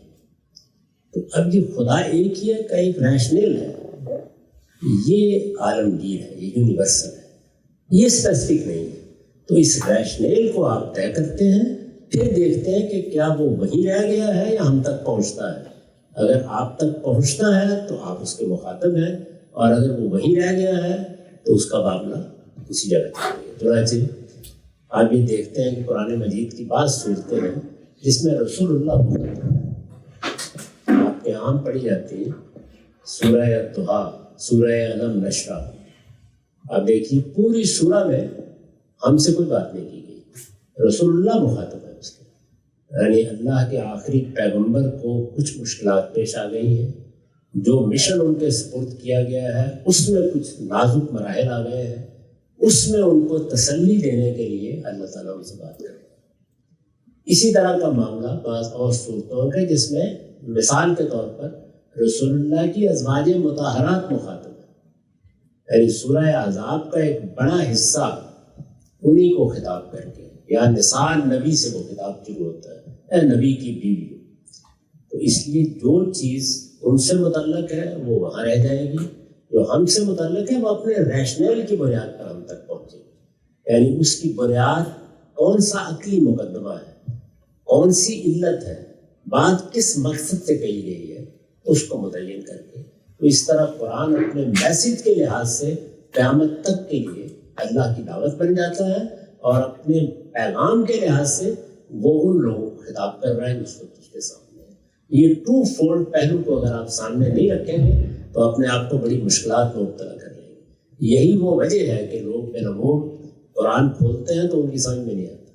تو اب یہ خدا ایک ہی ہے کا ایک ریشنل ہے، یہ عالمگیر ہے، یہ یونیورسل ہے، یہ اسپیسیفک نہیں ہے، تو اس ریشنل کو آپ طے کرتے ہیں، پھر دیکھتے ہیں کہ کیا وہ وہیں رہ گیا ہے یا ہم تک پہنچتا ہے۔ اگر آپ تک پہنچتا ہے تو آپ اس کے مخاطب ہیں، اور اگر وہ وہیں رہ گیا ہے تو اس کا معاملہ کسی جگہ چاہیے۔ چنانچہ آپ یہ دیکھتے ہیں کہ قرآن مجید کی بعض صورتیں ہیں جس میں رسول اللہ ہوتا ہے، آپ کے عام پڑھی جاتی ہیں، سورہ الضحیٰ، سورہ علم نشرہ، آپ دیکھیے پوری سورہ میں ہم سے کوئی بات نہیں کی گئی، رسول اللہ مخاطب ہے اس کے، یعنی اللہ کے آخری پیغمبر کو کچھ مشکلات پیش آ گئی ہیں، جو مشن ان کے سپرد کیا گیا ہے اس میں کچھ نازک مراحل آ گئے ہیں، اس میں ان کو تسلی دینے کے لیے اللہ تعالیٰ ان سے بات کر رہے ہیں۔ اسی طرح کا معاملہ بعض اور صورتوں کا جس میں مثال کے طور پر رسول اللہ کی ازواج مطہرات مخاطب ہے، یعنی سورہ احزاب کا ایک بڑا حصہ انہی کو خطاب کر کے، یا نساء نبی سے وہ خطاب شروع ہوتا ہے، اے نبی کی بیوی، تو اس لیے جو چیز ان سے متعلق ہے وہ وہاں رہ جائے گی، جو ہم سے متعلق ہے وہ اپنے ریشنل کی بنیاد پر ہم تک پہنچے گی، یعنی اس کی بنیاد کون سا عقلی مقدمہ ہے، کون سی علت ہے، بات کس مقصد سے کہی گئی ہے، اس کو متعین کر کے، تو اس طرح قرآن اپنے میسج کے لحاظ سے قیامت تک کے لیے اللہ کی دعوت بن جاتا ہے، اور اپنے پیغام کے لحاظ سے وہ ان لوگوں کو خطاب کر رہا ہے جس وقت اس کے سامنے ہے۔ یہ ٹو فولڈ پہلو کو اگر آپ سامنے نہیں رکھیں گے تو اپنے آپ کو بڑی مشکلات میں مبتلا کر لیں گے۔ یہی وہ وجہ ہے کہ لوگ بالعموم قرآن کھولتے ہیں تو ان کی سمجھ میں نہیں آتا،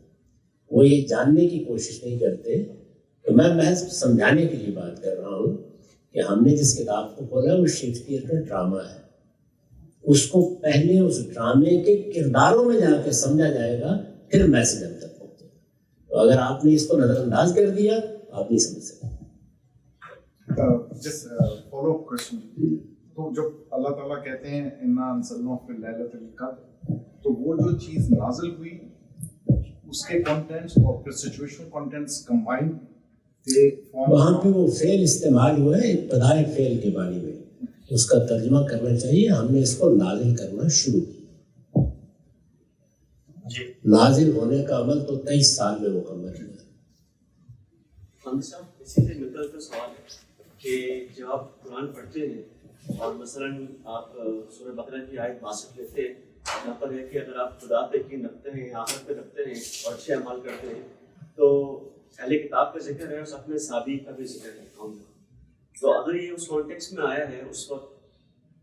وہ یہ جاننے کی کوشش نہیں کرتے، تو میں محض سمجھانے کے لیے بات کر رہا ہوں کہ ہم نے جس کتاب کو کھولا وہ شیکسپیئر کا ڈرامہ ہے، اس کو پہلے اس ڈرامے کے کرداروں میں جا کے سمجھا جائے گا، پھر میسج ہم تک پہنچے گا، تو اگر آپ نے اس کو نظر انداز کر دیا آپ نہیں سمجھ سکتے۔ جس فالو اپ کوشچن، تو جب اللہ تعالیٰ کہتے ہیں انا انزلناہ فی لیلۃ القدر، تو وہ جو چیز نازل ہوئی اس کے کانٹینٹس اور پھر سچویشن کانٹینٹس کمبائن تھے، وہاں پہ وہ فعل استعمال ہوا ہے ابتدائے فعل کے معنی میں، اس کا ترجمہ کرنا چاہیے، ہم نے اس کو نازل کرنا شروع کیا، نازل ہونے کا عمل تو 23 سال میں مکمل ہوا ہے۔ اسی سے ملتا جلتا سوال ہے کہ جب آپ قرآن پڑھتے ہیں اور مثلاً آپ سورہ بقرہ کی آیت 62 لیتے ہیں، یہاں پر ہے کہ اگر آپ خدا پہ یقین رکھتے ہیں، آخرت پہ رکھتے ہیں اور اچھے اعمال کرتے ہیں تو اہل کتاب کا ذکر ہے اور ساتھ میں سابق کا بھی ذکر ہے قوم کا. تو اگر یہ اس کانٹیکسٹ میں آیا ہے اس وقت،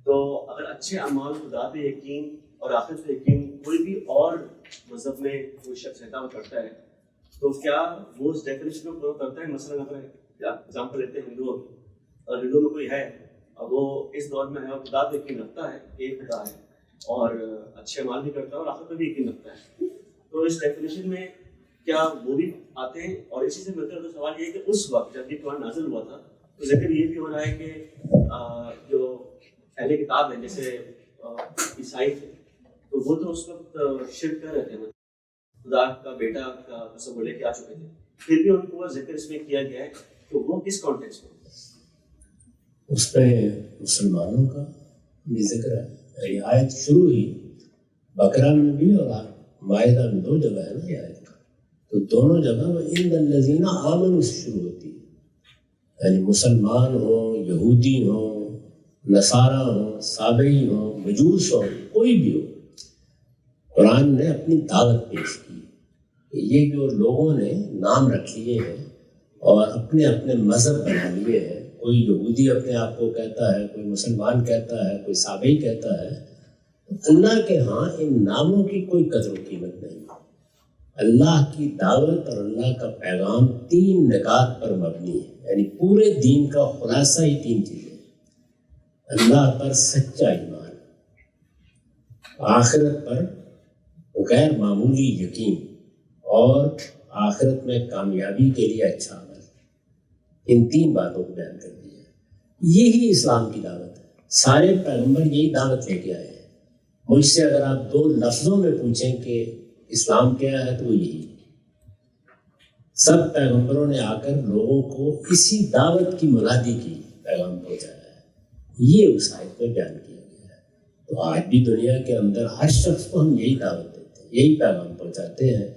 تو اگر اچھے اعمال، خدا پہ یقین اور آخرت پہ یقین کوئی بھی اور مذہب میں کوئی شخص رہتا ہوا کرتا ہے تو کیا وہ اس ڈیفینیشن کو پورا کرتا ہے؟ مثلاً اگر ایگزامپل لیتے ہیں ہندوؤں کی، اور ہندوؤں میں کوئی ہے اور وہ اس دور میں ہے اور خدا پہ یقین رکھتا ہے کہ ایک خدا ہے اور اچھے اعمال بھی کرتا ہے اور آخرت پہ بھی یقین رکھتا ہے، تو اس ڈیفینیشن میں کیا وہ بھی آتے ہیں؟ اور اسی سے مل کر سوال یہ ہے کہ اس وقت جب یہ قرآن نازل ہوا تھا تو ذکر یہ بھی ہو رہا ہے کہ جو اہل کتاب ہیں جیسے عیسائی تھے تو وہ تو اس وقت شرک کر رہے تھے، خدا کا بیٹا کا قسم لے کے آ چکے تھے، پھر بھی ان کو وہ ذکر اس میں کیا گیا ہے، تو وہ کس کانٹیکسٹ میں؟ اس پہ مسلمانوں کا بھی ذکر ہے. یہ آیت شروع ہی بقرہ میں بھی اور مائدہ میں 2 جگہ ہے نا یہ آیت، تو دونوں جگہ وہ ان الذین آمنوا سے شروع ہوتی ہے، یعنی مسلمان ہوں، یہودی ہوں، نصارہ ہوں، سابئی ہوں، مجوس ہوں، کوئی بھی ہو، قرآن نے اپنی دعوت پیش کی. یہ جو لوگوں نے نام رکھ لیے ہیں اور اپنے اپنے مذہب بنا لیے ہیں، کوئی یہودی اپنے آپ کو کہتا ہے، کوئی مسلمان کہتا ہے، کوئی سابئی کہتا ہے، اللہ کے ہاں ان ناموں کی کوئی قدر و قیمت نہیں. اللہ کی دعوت اور اللہ کا پیغام 3 نکات پر مبنی ہے، یعنی پورے دین کا خلاصہ ہی 3 چیزیں: اللہ پر سچا ایمان، آخرت پر غیر معمولی یقین اور آخرت میں کامیابی کے لیے اچھا عمل. ان 3 باتوں کو بیان کر دیا ہے. یہی اسلام کی دعوت ہے. سارے پیغمبر یہی دعوت لے کے آئے ہیں. مجھ سے اگر آپ 2 لفظوں میں پوچھیں کہ اسلام کیا ہے تو وہ یہی. سب پیغمبروں نے آ کر لوگوں کو اسی دعوت کی منادی کی، پیغام پہنچایا ہے. یہ اس آیت میں بیان کیا گیا ہے. تو آج بھی دنیا کے اندر ہر شخص کو ہم یہی دعوت دیتے ہیں، یہی پیغام پہنچاتے ہیں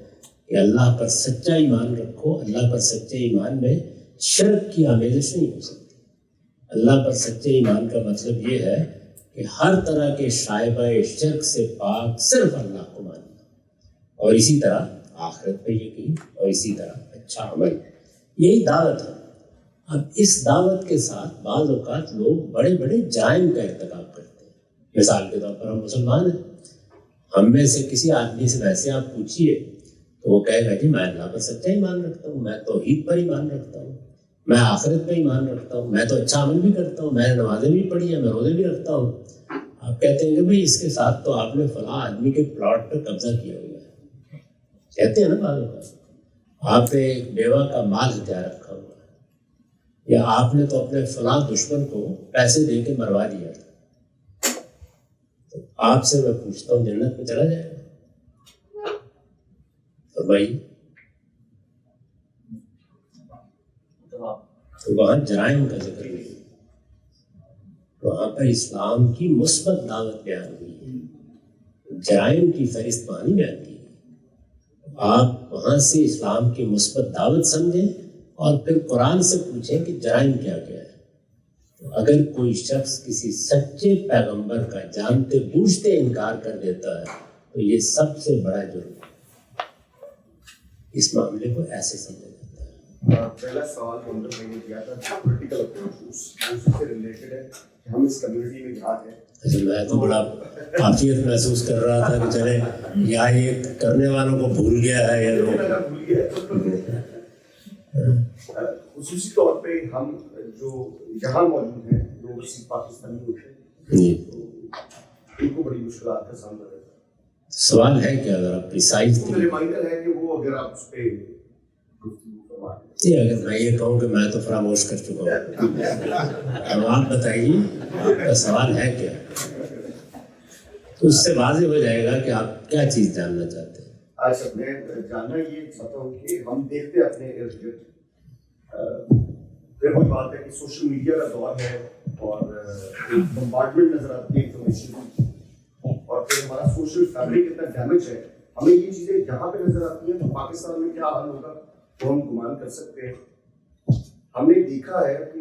کہ اللہ پر سچا ایمان رکھو. اللہ پر سچے ایمان میں شرک کی آمیزش نہیں ہو سکتی. اللہ پر سچے ایمان کا مطلب یہ ہے کہ ہر طرح کے شائبہ شرک سے پاک صرف اللہ کو ماننا، اور اسی طرح آخرت پہ یقین، اور اسی طرح اچھا عمل. یہی دعوت ہے. اب اس دعوت کے ساتھ بعض اوقات لوگ بڑے بڑے جرائم کا ارتکاب کرتے ہیں. مثال کے طور پر ہم مسلمان ہیں، ہم میں سے کسی آدمی سے ویسے آپ پوچھیے تو وہ کہے گا جی میں اللہ پر سچا ایمان رکھتا ہوں، میں توحید پر ایمان رکھتا ہوں، میں آخرت پہ ایمان رکھتا ہوں، میں تو اچھا عمل بھی کرتا ہوں، میں نے نمازیں بھی پڑھی ہیں، میں روزے بھی رکھتا ہوں. آپ کہتے ہیں کہ بھئی اس کے ساتھ تو آپ نے فلاں آدمی کے پلاٹ پہ قبضہ کیا ہوا ہے. کہتے ہیں نا بعض اوقات، آپ نے ایک بیوہ کا مال ہتھیار رکھا ہوا ہے، یا آپ نے تو اپنے فلاں دشمن کو پیسے دے کے مروا دیا تھا. تو آپ سے میں پوچھتا ہوں جنت میں چلا جائے گا؟ تو بھائی تو وہاں جرائم کا ذکر نہیں، وہاں پر اسلام کی مثبت دعوت بیان ہوئی ہے، جرائم کی فہرست وہاں نہیں بیان کی. آپ وہاں سے اسلام کی مثبت دعوت سمجھیں اور پھر قرآن سے پوچھیں کہ جرائم کیا کیا ہے. تو اگر کوئی شخص کسی سچے پیغمبر کا جانتے بوجھتے انکار کر دیتا ہے تو یہ سب سے بڑا جرم ہے. اس معاملے کو ایسے سمجھا جاتا ہے. پہلا سوال منتر میں نے کیا تھا پولیٹیکل اپروچ سے ریلیٹڈ ہے کہ ہم اس کمیونٹی میں یہاں ہیں. میں تو بڑا عافیت محسوس کر رہا تھا کہ چلے یا یہ کرنے والوں کو بھول گیا ہے یا لوگ خصوصی طور پہ ہم جو یہاں موجود ہیں جو پاکستانی ہوتے ہیں ان کو بڑی مشکلات کا سامنا کرتا ہے. سوال ہے کہ اگر آپ پریسائز ریمائنڈر ہے کہ وہ اگر آپ اس پہ اگر میں یہ کہوں کہ میں تو فراموش کر چکا ہوں، اب آپ بتائیے آپ کا سوال ہے کیا، تو اس سے واضح ہو جائے گا کہ آپ کیا چیز جاننا چاہتے ہیں. اچھا میں جاننا یہ چاہتا ہوں کہ ہم دیکھتے ہیں اپنے ارد گرد، پھر وہی بات ہے کہ سوشل میڈیا کا دور ہے اور بمبارڈمنٹ نظر آتی ہے انفارمیشن، اور پھر ہمارا سوشل فیبرک اتنا ڈیمیج ہے. ہمیں یہ چیزیں جہاں پہ نظر آتی ہیں تو پاکستان میں کیا حال ہوگا تو ہم گمان کر سکتے ہیں. ہم نے دیکھا ہے کہ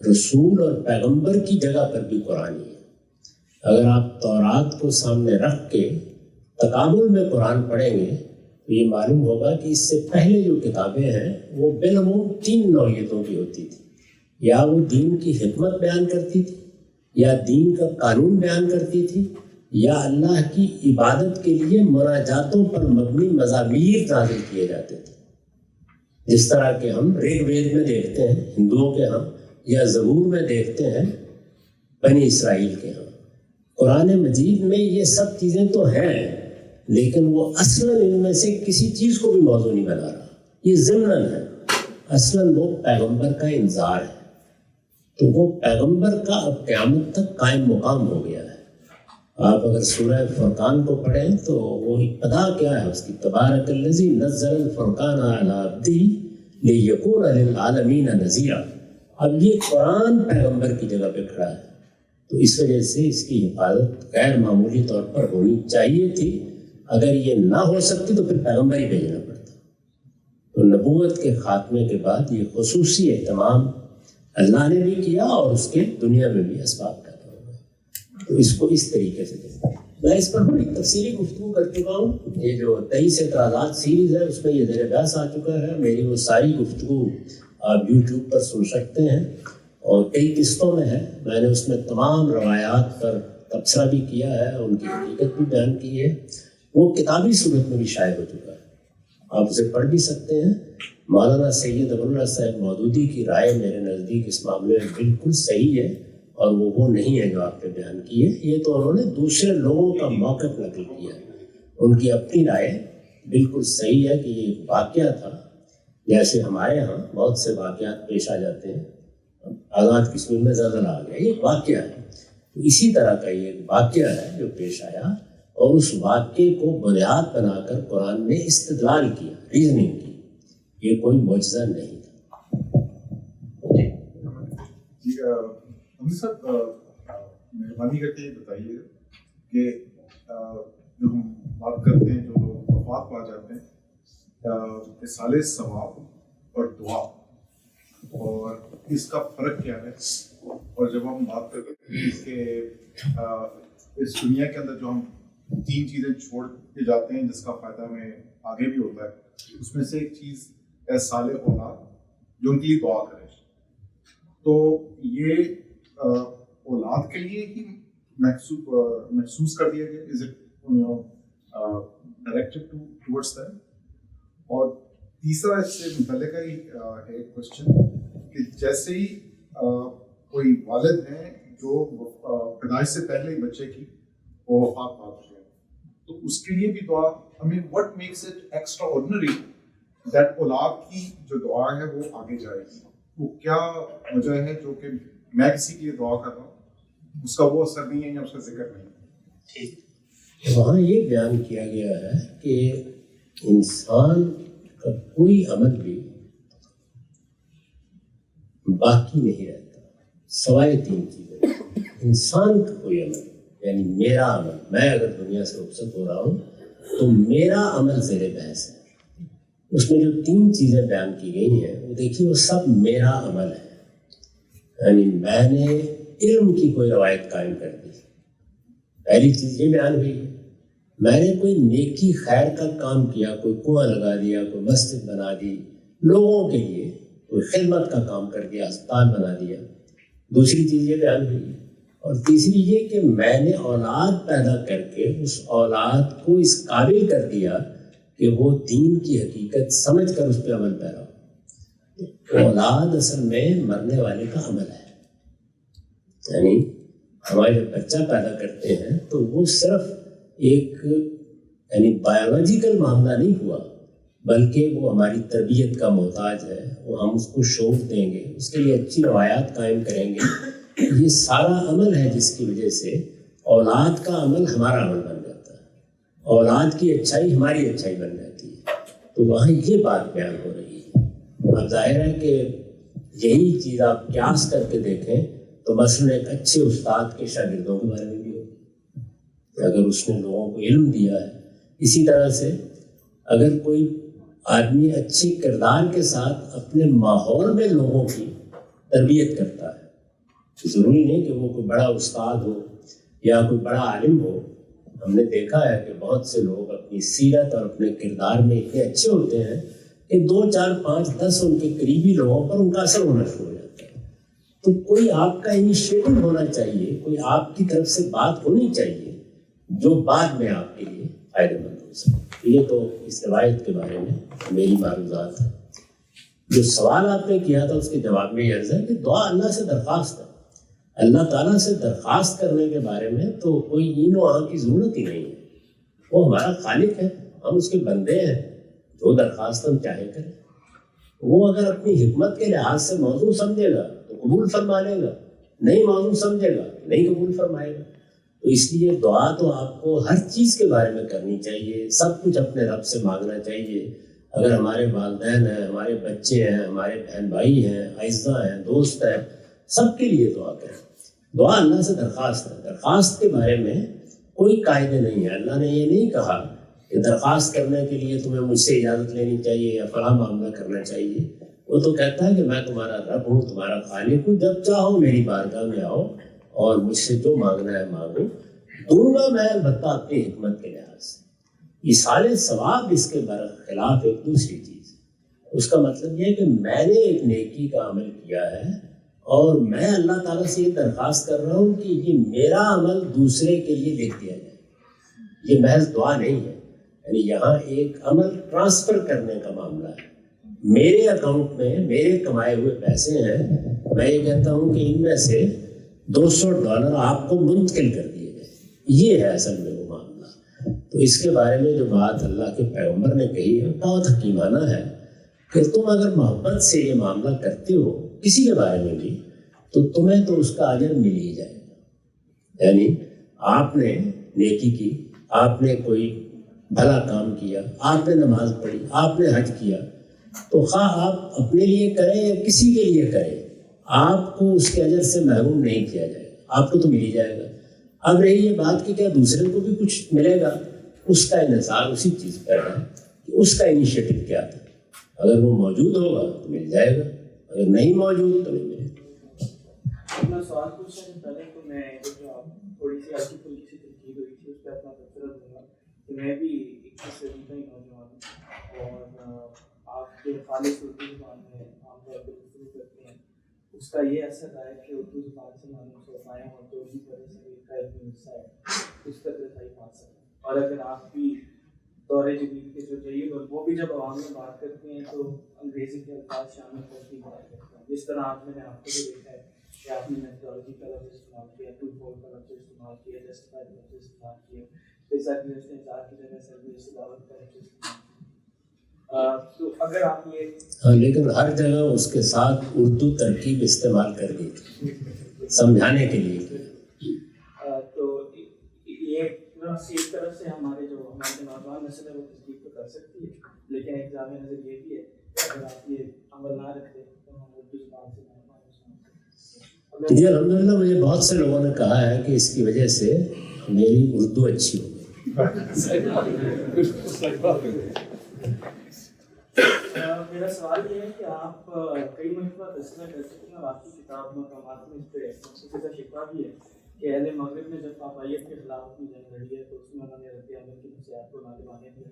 رسول اور پیغمبر کی جگہ پر بھی قرآن ہی ہے۔ اگر آپ تورات کو سامنے رکھ کے تقابل میں قرآن پڑھیں گے تو یہ معلوم ہوگا کہ اس سے پہلے جو کتابیں ہیں وہ بالعموم 3 نوعیتوں کی ہوتی تھی، یا وہ دین کی حکمت بیان کرتی تھی، یا دین کا قانون بیان کرتی تھی، یا اللہ کی عبادت کے لیے مناجاتوں پر مبنی مزامیر نازل کیے جاتے تھے، جس طرح کہ ہم ریگ وید میں دیکھتے ہیں ہندوؤں کے ہاں، یا زبور میں دیکھتے ہیں بنی اسرائیل کے ہاں۔ قرآن مجید میں یہ سب چیزیں تو ہیں، لیکن وہ اصلاً ان میں سے کسی چیز کو بھی موضوع نہیں بنا رہا، یہ ضمناً ہے۔ اصلاً وہ پیغمبر کا انذار ہے، تو وہ پیغمبر کا اب قیامت تک قائم مقام ہو گیا ہے۔ آپ اگر سورہ فرقان کو پڑھیں تو وہ ابتدا کیا ہے اس کی، تبارک الذی نزل الفرقان علی عبدہ لیکون للعالمین نذیرا۔ اب یہ قرآن پیغمبر کی جگہ پہ کھڑا ہے، تو اس وجہ سے اس کی حفاظت غیر معمولی طور پر ہونی چاہیے تھی۔ اگر یہ نہ ہو سکتی تو پھر پیغمبر ہی بھیجنا پڑتا۔ تو نبوت کے خاتمے کے بعد یہ خصوصی اہتمام اللہ نے بھی کیا اور اس کے دنیا میں بھی اسباب پیدا ہوئے، تو اس کو اس طریقے سے دیکھیں۔ میں اس پر بڑی تفصیلی گفتگو کر چکا ہوں، یہ جو 23 اعتراضات سیریز ہے اس میں یہ زیر بحث آ چکا ہے۔ میری وہ ساری گفتگو آپ یوٹیوب پر سن سکتے ہیں، اور کئی قسطوں میں ہے، میں نے اس میں تمام روایات پر تبصرہ بھی کیا ہے، ان کی حقیقت بھی بیان کی ہے۔ وہ کتابی صورت میں بھی شائع ہو چکا ہے، آپ اسے پڑھ بھی سکتے ہیں۔ مولانا سید ابواللہ صاحب مودودی کی رائے میرے نزدیک اس معاملے میں بالکل صحیح ہے، اور وہ نہیں ہے جو آپ نے بیان کی ہے، یہ تو انہوں نے دوسرے لوگوں کا موقف نقل کیا ہے، ان کی اپنی رائے بالکل صحیح ہے کہ یہ ایک واقعہ تھا، جیسے ہمارے ہاں بہت سے واقعات پیش آ جاتے ہیں، آزاد کشمیر میں زلزلہ آ گیا، یہ ایک واقعہ ہے، تو اسی طرح کا یہ ایک واقعہ ہے جو پیش آیا، اور اس واقعے کو بنیاد بنا کر قرآن نے استدلال کیا، ریزننگ کی، یہ کوئی معجزہ نہیں تھا۔ جی امیر صاحب، مہربانی کر کے یہ بتائیے کہ جو ہم بات کرتے ہیں، جو لوگ وفات پا جاتے ہیں، اصالِ ثواب اور دعا، اور اس کا فرق کیا ہے؟ اور جب ہم بات کرتے ہیں کہ اس دنیا کے اندر جو ہم 3 چیزیں چھوڑ کے جاتے ہیں جس کا فائدہ ہمیں آگے بھی ہوتا ہے، اس میں سے ایک چیز ہے صالح اولاد جو ان کے لیے دعا کرے۔ تو یہ اولاد کے لیے ہی محسوس کر دیا گیا، is it directed towards that? اور تیسرا اس سے متعلق ہے ایک کوشچن کہ جیسے ہی کوئی والد ہیں جو پیدائش سے پہلے ہی بچے کی وہ وفات پا چکے ہیں، تو اس کے لیے بھی دعا، I mean what makes it extraordinary that اولاد کی جو دعا ہے وہ آگے جائے گی؟ وہ کیا وجہ ہے جو کہ میں کسی کے لیے دعا کر رہا ہوں اس کا وہ اثر نہیں ہے یا اس کا ذکر نہیں ہے؟ ٹھیک، وہاں یہ بیان کیا گیا ہے کہ انسان کا کوئی عمل بھی باقی نہیں رہتا سوائے 3 چیزیں۔ انسان کا کوئی عمل، یعنی میرا عمل، میں اگر دنیا سے رخصت ہو رہا ہوں تو میرا عمل زیر بحث ہے۔ اس میں جو 3 چیزیں بیان کی گئی ہیں وہ دیکھیے، وہ سب میرا عمل ہے، یعنی میں نے علم کی کوئی روایت قائم کر دی۔ پہلی چیز یہ بیان ہوئی، میں نے کوئی نیکی خیر کا کام کیا، کوئی کنواں لگا دیا، کوئی مسجد بنا دی لوگوں کے لیے، کوئی خدمت کا کام کر دیا، ہسپتال بنا دیا۔ دوسری چیز یہ بیان ہوئی، اور تیسری یہ کہ میں نے اولاد پیدا کر کے اس اولاد کو اس قابل کر دیا کہ وہ دین کی حقیقت سمجھ کر اس پہ عمل پیرا ہو۔ اولاد اصل میں مرنے والے کا عمل ہے، یعنی ہمارے جب بچہ پیدا کرتے ہیں تو وہ صرف ایک یعنی بایولوجیکل معاملہ نہیں ہوا، بلکہ وہ ہماری تربیت کا محتاج ہے، وہ ہم اس کو شوق دیں گے، اس کے لیے اچھی روایات قائم کریں گے۔ یہ سارا عمل ہے جس کی وجہ سے اولاد کا عمل ہمارا عمل بن جاتا ہے، اولاد کی اچھائی ہماری اچھائی بن جاتی ہے۔ تو وہاں یہ بات بیان ہو رہی ہے۔ اب ظاہر ہے کہ یہی چیز آپ قیاس کر کے دیکھیں تو مثلاً ایک اچھے استاد کے شاگردوں کے بارے میں بھی ہوگی، اگر اس نے لوگوں کو علم دیا ہے۔ اسی طرح سے اگر کوئی آدمی اچھی کردار کے ساتھ اپنے ماحول میں لوگوں کی تربیت کرتا ہے ضروری نہیں کہ وہ کوئی بڑا استاد ہو یا کوئی بڑا عالم ہو. ہم نے دیکھا ہے کہ بہت سے لوگ اپنی سیرت اور اپنے کردار میں اتنے اچھے ہوتے ہیں کہ 2 4 5 10 ان کے قریبی لوگوں پر ان کا اثر ہونا شروع ہو جاتا ہے. تو کوئی آپ کا انیشیٹو ہونا چاہیے, کوئی آپ کی طرف سے بات ہونی چاہیے جو بعد میں آپ کے لیے فائدہ مند ہو سکے. یہ تو اس روایت کے بارے میں میری معروضات ہے. جو سوال آپ نے کیا تھا اس کے جواب میں یہ عرض ہے کہ دعا اللہ سے درخواست ہے. اللہ تعالیٰ سے درخواست کرنے کے بارے میں تو کوئی این و آن کی ضرورت ہی نہیں ہے. وہ ہمارا خالق ہے, ہم اس کے بندے ہیں, جو درخواست ہم چاہے کریں. وہ اگر اپنی حکمت کے لحاظ سے موضوع سمجھے گا تو قبول فرما لے گا, نہیں موضوع سمجھے گا نہیں قبول فرمائے گا. تو اس لیے دعا تو آپ کو ہر چیز کے بارے میں کرنی چاہیے, سب کچھ اپنے رب سے مانگنا چاہیے. اگر ہمارے والدین ہیں, ہمارے بچے ہیں, ہمارے بہن بھائی ہیں, اعزاء ہیں, دوست ہیں, سب کے لیے دعا کریں. دعا اللہ سے درخواست ہے. درخواست کے بارے میں کوئی قاعدے نہیں ہے. اللہ نے یہ نہیں کہا کہ درخواست کرنے کے لیے تمہیں مجھ سے اجازت لینی چاہیے یا فلاں معاملہ کرنا چاہیے. وہ تو کہتا ہے کہ میں تمہارا رب ہوں, تمہارا خالق ہوں, جب چاہو میری بارگاہ میں آؤ اور مجھ سے جو مانگنا ہے مانگو, دوں گا میں, البتہ اپنی حکمت کے لحاظ سے. ایصال ثواب اس کے برخلاف ایک دوسری چیز ہے. اس کا مطلب یہ ہے کہ میں نے ایک نیکی کا عمل کیا ہے اور میں اللہ تعالیٰ سے یہ درخواست کر رہا ہوں کہ یہ میرا عمل دوسرے کے لیے لکھ دیا جائے. یہ محض دعا نہیں ہے, یعنی یہاں ایک عمل ٹرانسفر کرنے کا معاملہ ہے. میرے اکاؤنٹ میں میرے کمائے ہوئے پیسے ہیں, میں یہ کہتا ہوں کہ ان میں سے $200 آپ کو منتقل کر دیے گئے. یہ ہے اصل میں وہ معاملہ. تو اس کے بارے میں جو بات اللہ کے پیغمبر نے کہی ہے بہت حکیمانہ ہے کہ تم اگر محبت سے یہ معاملہ کرتے ہو کسی کے بارے میں بھی تو تمہیں تو اس کا اجر مل ہی جائے گا. یعنی آپ نے نیکی کی, آپ نے کوئی بھلا کام کیا, آپ نے نماز پڑھی, آپ نے حج کیا, تو خواہ آپ اپنے لیے کریں یا کسی کے لیے کریں, آپ کو اس کے اجر سے محروم نہیں کیا جائے گا, آپ کو تو مل ہی جائے گا. اب رہی یہ بات کہ کیا دوسرے کو بھی کچھ ملے گا, اس کا انحصار اسی چیز پر ہے کہ اس کا انیشیٹو کیا تھا. اگر وہ موجود ہوگا تو مل جائے گا, اگر نہیں موجود تو نہیں ملے گا. اپنا سوال پوچھنے سے پہلے تو میں جو آپ تھوڑی سی ہلکی پھلکی سی تنقید ہوئی تھی اس پہ اپنا تبصرہ دوں گا کہ میں بھی 21 صدی کا ہی نوجوان ہوں اور آپ جو خالص اردو زبان میں عام طور پہ گفتگو کرتے ہیں اس کا یہ اثر رہا ہے کہ اردو زبان سے معلوم ہو پائیں اور جو بھی طرح سے کا ایک حصہ ہے اس تک رسائی پا سکیں. اور اگر آپ بھی دور جدید کے جو جدید اور وہ بھی جب عوام میں بات کرتے ہیں تو انگریزی کے الفاظ شامل کر کے بات کرتے ہیں. جس طرح آپ نے آپ کو بھی دیکھا ہے کہ آپ نے میتھڈالوجی کا لفظ استعمال کیا, ٹو فول کا لفظ استعمال کیا, جسٹیفائی کا لفظ استعمال کیا, پیسہ کی استحصال کی جگہ سروس دعوت کا لفظ استعمال کیا. تو اگر آپ یہ لیکن ہر جگہ اس کے ساتھ اردو ترکیب استعمال کر دی تھی سمجھانے کے لیے. تو یہ ایک طرف سے ہمارے جو ہمارے نوجوان نسل ہے وہ تصدیق تو کر سکتی ہے, لیکن ایک جامع نظر یہ بھی ہے کہ اگر آپ یہ عمل نہ رکھتے تو ہم اردو زبان سے جی الحمدللہ مجھے بہت سے لوگوں نے کہا ہے کہ اس کی وجہ سے میری اردو اچھی ہو گئی. میرا سوال یہ ہے کہ آپ کئی مرتبہ تذکرہ کر سکتے ہیں اور آپ کی کتاب مقامات میں اس پہ مختصر کا شکوہ بھی ہے کہ اہل مغرب نے جب پاپائیت کے خلاف اپنی جنگ لڑی ہے تو اس میں انہوں نے رد عمل کی نصیحت کو نادمانے دیا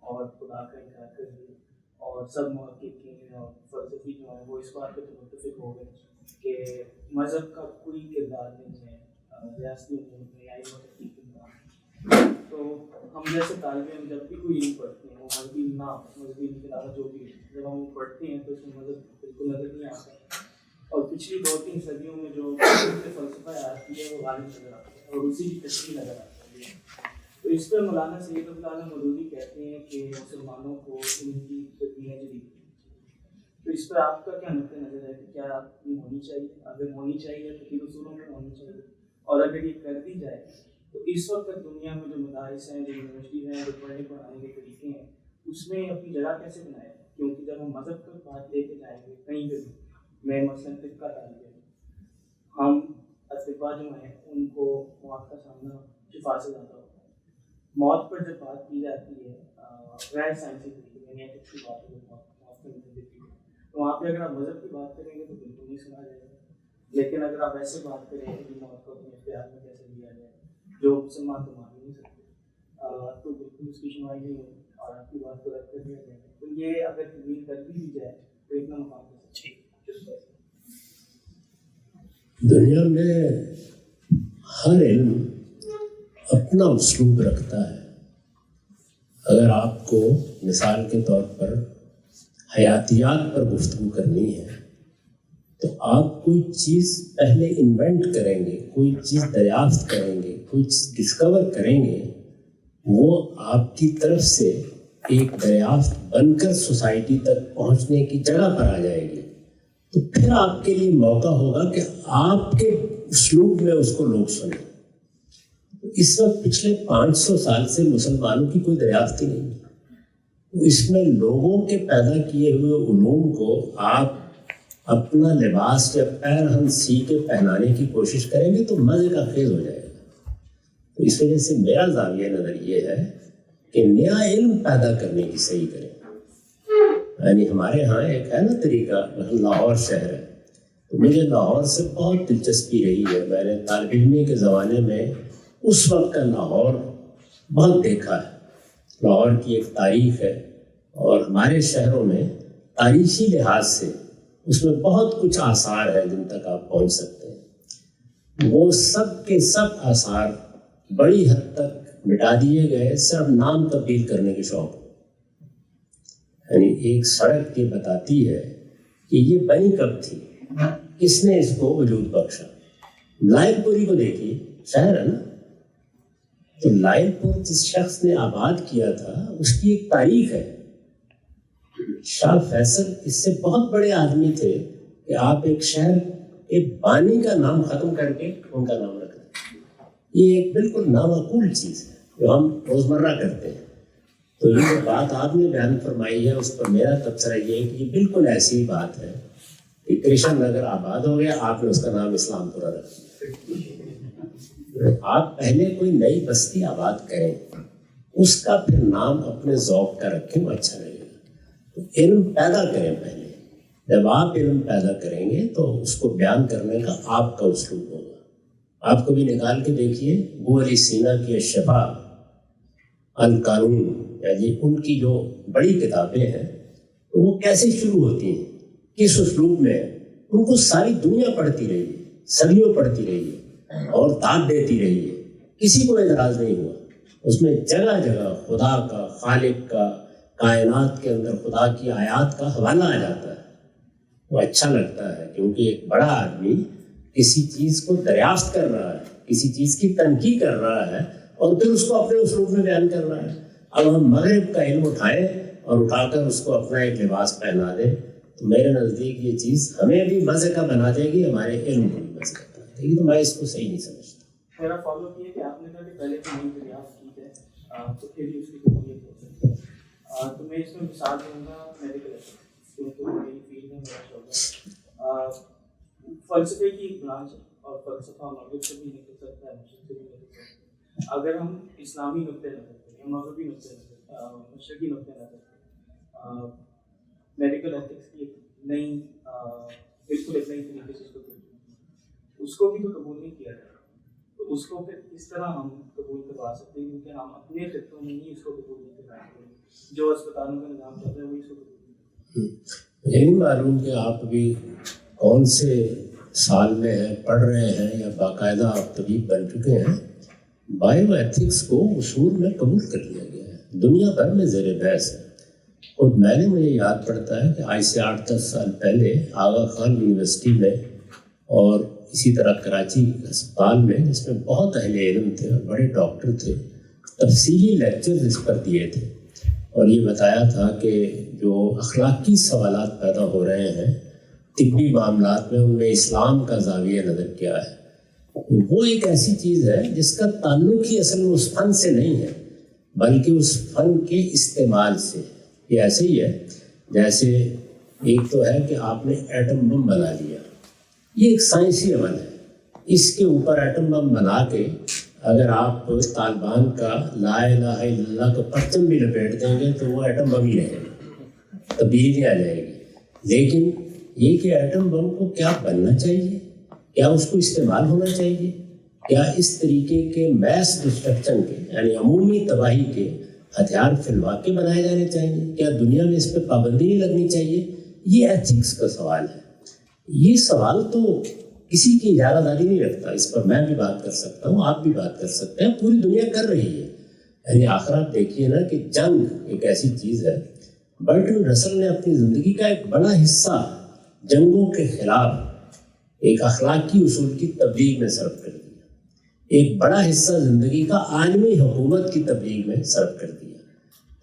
اور خدا کا انکار کر دیا, اور سب محققین اور فلسفی جو ہیں وہ اس بات پہ تو متفق ہو گئے کہ مذہب کا کوئی کردار نہیں ہے ریاستی امور میں یا وقت کردار. تو ہم جیسے طالب علم جب بھی کوئی علم پڑھتے ہیں وہ مذہبی مذہبی انقلاب جو بھی جب ہم پڑھتے ہیں تو اس میں مذہب بالکل نظر نہیں آتا, اور پچھلی 2-3 صدیوں میں جو فلسفہ آتی ہے وہ غالب نظر آتا ہے اور اسی کی تشکیل نظر آتی ہے. تو اس پہ مولانا سید عبداللہ مودودی کہتے ہیں کہ مسلمانوں کو ان کی تدبیریں جدید. تو اس پر آپ کا کیا نقطہ نظر ہے کہ کیا یہ ہونی چاہیے؟ اگر ہونی چاہیے تو کن اصولوں میں ہونی چاہیے, اور اگر یہ کر دی جائے تو اس وقت تک دنیا میں جو مدارس ہیں, جو یونیورسٹیز ہیں, جو پڑھنے پڑھانے کے طریقے ہیں, اس میں اپنی جگہ کیسے بنائے؟ کیونکہ جب ہم مذہب پر بات لے کے جائیں گے کہیں پہ بھی, میں مثلاً طب کا طالب علم, ہم اطباء جو ہیں ان کو موت کا سامنا شفا سے زیادہ ہوتا ہے. موت پر جب بات کی جاتی ہے غیر سائنسی طریقے میں ایتھکس کی بات ہے موت کے متعلق, تو وہاں پہ اگر آپ مذہب کی بات کریں گے تو بالکل نہیں سنا جائے گا. لیکن اگر آپ ایسے بات کریں کہ موت کو اپنے اختیار میں کیسے لیا جائے جو مسلمان تو مان ہی نہیں سکتے تو بالکل اس کی شنوائی نہیں ہوگی اور آپ کی بات کو رد کر دیا جائے گا. تو یہ اگر تبدیل کر بھی دی جائے تو اتنا مقام دنیا میں ہر علم اپنا اسلوب رکھتا ہے. اگر آپ کو مثال کے طور پر حیاتیات پر گفتگو کرنی ہے تو آپ کوئی چیز پہلے انوینٹ کریں گے, کوئی چیز دریافت کریں گے, کوئی چیز ڈسکور کریں گے, وہ آپ کی طرف سے ایک دریافت بن کر سوسائٹی تک پہنچنے کی جگہ پر آ جائے گی. تو پھر آپ کے لیے موقع ہوگا کہ آپ کے اسلوب میں اس کو لوگ سنیں. اس وقت پچھلے 500 سال سے مسلمانوں کی کوئی دریافت ہی نہیں ہے. اس میں لوگوں کے پیدا کیے ہوئے علوم کو آپ اپنا لباس یا پیرہن سی کے پہنانے کی کوشش کریں گے تو مزے کا خیز ہو جائے گا. تو اس وجہ سے میرا زاویہ نظر یہ ہے کہ نیا علم پیدا کرنے کی صحیح کریں. یعنی ہمارے ہاں ایک ہے نا طریقہ, لاہور شہر ہے, تو مجھے لاہور سے بہت دلچسپی رہی ہے. میں نے طالب علمی کے زمانے میں اس وقت کا لاہور بہت دیکھا ہے. لاہور کی ایک تاریخ ہے اور ہمارے شہروں میں تاریخی لحاظ سے اس میں بہت کچھ آثار ہے جن تک آپ پہنچ سکتے ہیں. وہ سب کے سب آثار بڑی حد تک مٹا دیے گئے صرف نام تبدیل کرنے کے شوق. یعنی ایک سڑک یہ بتاتی ہے کہ یہ بنی کب تھی, کس نے اس کو وجود بخشا. لائل پوری کو دیکھیے, شہر ہے نا, تو لائل پور جس شخص نے آباد کیا تھا اس کی ایک تاریخ ہے. شاہ فیصل اس سے بہت بڑے آدمی تھے کہ آپ ایک شہر کے بانی کا نام ختم کر کے ان کا نام رکھ دیں. یہ ایک بالکل نامعقول چیز ہے جو ہم روزمرہ کرتے ہیں. تو یہ جو بات آپ نے بیان فرمائی ہے اس پر میرا تبصرہ یہ ہے کہ یہ بالکل ایسی ہی بات ہے کہ کرشن نگر آباد ہو گیا, آپ نے اس کا نام اسلام پورہ رکھ دیا. آپ پہلے کوئی نئی بستی آباد کریں, اس کا پھر نام اپنے ذوق کا رکھیں, وہ اچھا لگے گا. تو علم پیدا کریں پہلے. جب آپ علم پیدا کریں گے تو اس کو بیان کرنے کا آپ کا اسلوب ہوگا. آپ کو بھی نکال کے دیکھیے ابو علی سینا کی الشفا, القانون, یعنی ان کی جو بڑی کتابیں ہیں تو وہ کیسے شروع ہوتی ہیں, کس اسلوب میں. ان کو ساری دنیا پڑھتی رہی ہے, صدیوں پڑھتی رہی ہے اور داد دیتی رہی ہے, کسی کو اعتراض نہیں ہوا. اس میں جگہ جگہ خدا کا, خالق کا, کائنات کے اندر خدا کی آیات کا حوالہ آ جاتا ہے. وہ اچھا لگتا ہے کیونکہ ایک بڑا آدمی کسی چیز کو دریافت کر رہا ہے, کسی چیز کی تنقید کر رہا ہے اور پھر اس کو اپنے اسلوب میں بیان کر رہا ہے. اب ہم مغرب کا علم اٹھائیں اور اٹھا کر اس کو اپنا ایک لباس پہنا دیں تو میرے نزدیک یہ چیز ہمیں بھی مزے کا بنا دے گی, ہمارے علم کو بھی مزے کا بنا دے گی. تو میں اس کو صحیح نہیں سمجھتا. میرا فالو اپ یہ ہے کہ آپ نے کہا کہ پہلے کی نہیں دریافت کی ہے تو پھر بھی اس کی قبولیت ہو سکتی ہے. تو میں اس میں مثال دوں گا میڈیکل ایتھکس, کیونکہ میری فیلڈ میں میرا شعبہ فلسفے کی ایک برانچ ہے اور فلسفہ مغرب سے بھی نکل سکتا ہے, مشرق سے بھی نکل سکتا ہے. اگر ہم اسلامی نقطۂ نظر سے, مغربی نقطۂ نظر, مشرقی نقطۂ نظر سے میڈیکل ایتھکس کی ایک نئی بالکل ایک نئی طریقے سے اس کو بھی تو قبول نہیں کیا جائے, تو اس کو پھر کس طرح ہم قبول کروا سکتے ہیں, کیونکہ ہم اپنے خطوں میں ہی اس کو قبول نہیں کروا سکتے. جو اسپتالوں کا نظام چل رہا ہے وہی اس کو قبول. مجھے نہیں معلوم کہ آپ ابھی کون سے سال میں ہیں, پڑھ رہے ہیں یا باقاعدہ آپ طبیب بن چکے ہیں. بائیو ایتھکس کو اصول میں قبول کر لیا گیا ہے, دنیا بھر میں زیر بحث ہے. اور میں نے مجھے یاد پڑتا ہے کہ آج سے 8-10 سال پہلے آغا خان یونیورسٹی میں اور اسی طرح کراچی ہسپتال میں, جس میں بہت اہل علم تھے اور بڑے ڈاکٹر تھے, تفصیلی لیکچرز اس پر دیے تھے اور یہ بتایا تھا کہ جو اخلاقی سوالات پیدا ہو رہے ہیں طبی معاملات میں, ان میں اسلام کا زاویہ نظر کیا ہے. وہ ایک ایسی چیز ہے جس کا تعلق ہی اصل میں اس فن سے نہیں ہے بلکہ اس فن کے استعمال سے. یہ ایسے ہی ہے جیسے ایک تو ہے کہ آپ نے ایٹم بم بنا لیا, یہ ایک سائنسی عمل ہے. اس کے اوپر ایٹم بم بنا کے اگر آپ طالبان کا لا الہ الا اللہ کا پرچم بھی لپیٹ دیں گے تو وہ ایٹم بم ہی رہے گا, تبدیلی نہیں آ جائے گی. لیکن یہ کہ ایٹم بم کو کیا بننا چاہیے, کیا اس کو استعمال ہونا چاہیے؟ کیا اس طریقے کے میس ڈسٹرکشن کے یعنی عمومی تباہی کے ہتھیار فی الواقع بنائے جانے چاہیے؟ کیا دنیا میں اس پہ پابندی نہیں لگنی چاہیے؟ یہ ایتھکس کا سوال ہے. یہ سوال تو کسی کی اجارہ داری نہیں رکھتا. اس پر میں بھی بات کر سکتا ہوں, آپ بھی بات کر سکتے ہیں, پوری دنیا کر رہی ہے. یعنی آخر آپ دیکھیے نا کہ جنگ ایک ایسی چیز ہے. برٹن رسل نے اپنی زندگی کا ایک بڑا حصہ جنگوں کے خلاف ایک اخلاقی اصول کی تبلیغ میں صرف کر دیا. ایک بڑا حصہ زندگی کا عالمی حکومت کی تبلیغ میں صرف کر دیا.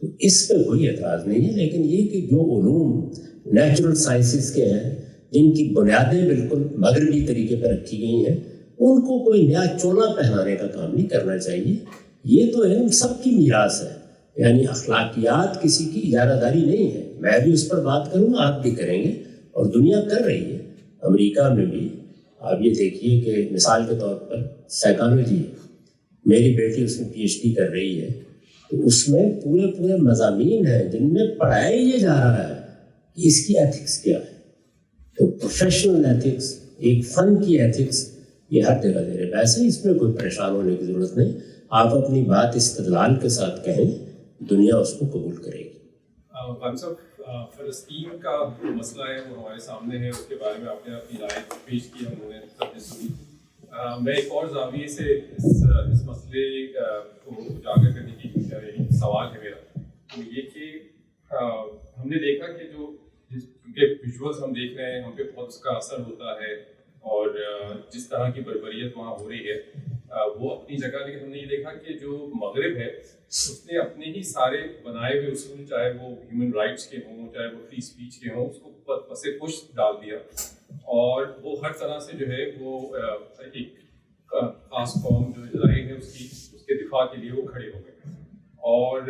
تو اس پہ کوئی اعتراض نہیں ہے. لیکن یہ کہ جو علوم نیچرل سائنسز کے ہیں, جن کی بنیادیں بالکل مغربی طریقے پر رکھی گئی ہیں, ان کو کوئی نیا چولا پہنانے کا کام نہیں کرنا چاہیے. یہ تو علم سب کی میراث ہے. یعنی اخلاقیات کسی کی اجارہ داری نہیں ہے. میں بھی اس پر بات کروں, آپ بھی کریں گے, اور دنیا کر رہی ہے. امریکہ میں بھی آپ یہ دیکھیے کہ مثال کے طور پر سائیکالوجی ہے. میری بیٹی اس میں PhD کر رہی ہے, تو اس میں پورے مضامین ہیں جن میں پڑھایا یہ جا رہا ہے کہ اس کی ایتھکس کیا ہے. تو پروفیشنل ایتھکس, ایک فن کی ایتھکس, یہ ہر جگہ زیر بحث ہے. اس میں کوئی پریشان ہونے کی ضرورت نہیں. آپ اپنی بات استدلال کے ساتھ کہیں, دنیا اس کو قبول کرے گی. فلسطین کا جو مسئلہ ہے وہ ہمارے سامنے ہے, اس کے بارے میں آپ نے اپنی رائے پیش کی, ہم نے سب نے سنی. میں ایک اور زاویے سے اس مسئلے کو اجاگر کرنے کی سوال ہے میرا, تو یہ کہ ہم نے دیکھا کہ جو کیونکہ ویژولز ہم دیکھ رہے ہیں, ہم پہ بہت اس کا اثر ہوتا ہے, اور جس طرح کی بربریت وہاں ہو رہی ہے وہ اپنی جگہ. لیکن ہم نے یہ دیکھا کہ جو مغرب ہے اس نے اپنے ہی سارے بنائے ہوئے اصول, چاہے وہ ہیومن رائٹس کے ہوں, چاہے وہ فری اسپیچ کے ہوں, اس کو پس پش ڈال دیا, اور وہ ہر طرح سے جو ہے وہ ایک خاص قوم جو اسرائیل ہے اس کے دفاع کے لیے وہ کھڑے ہو گئے. اور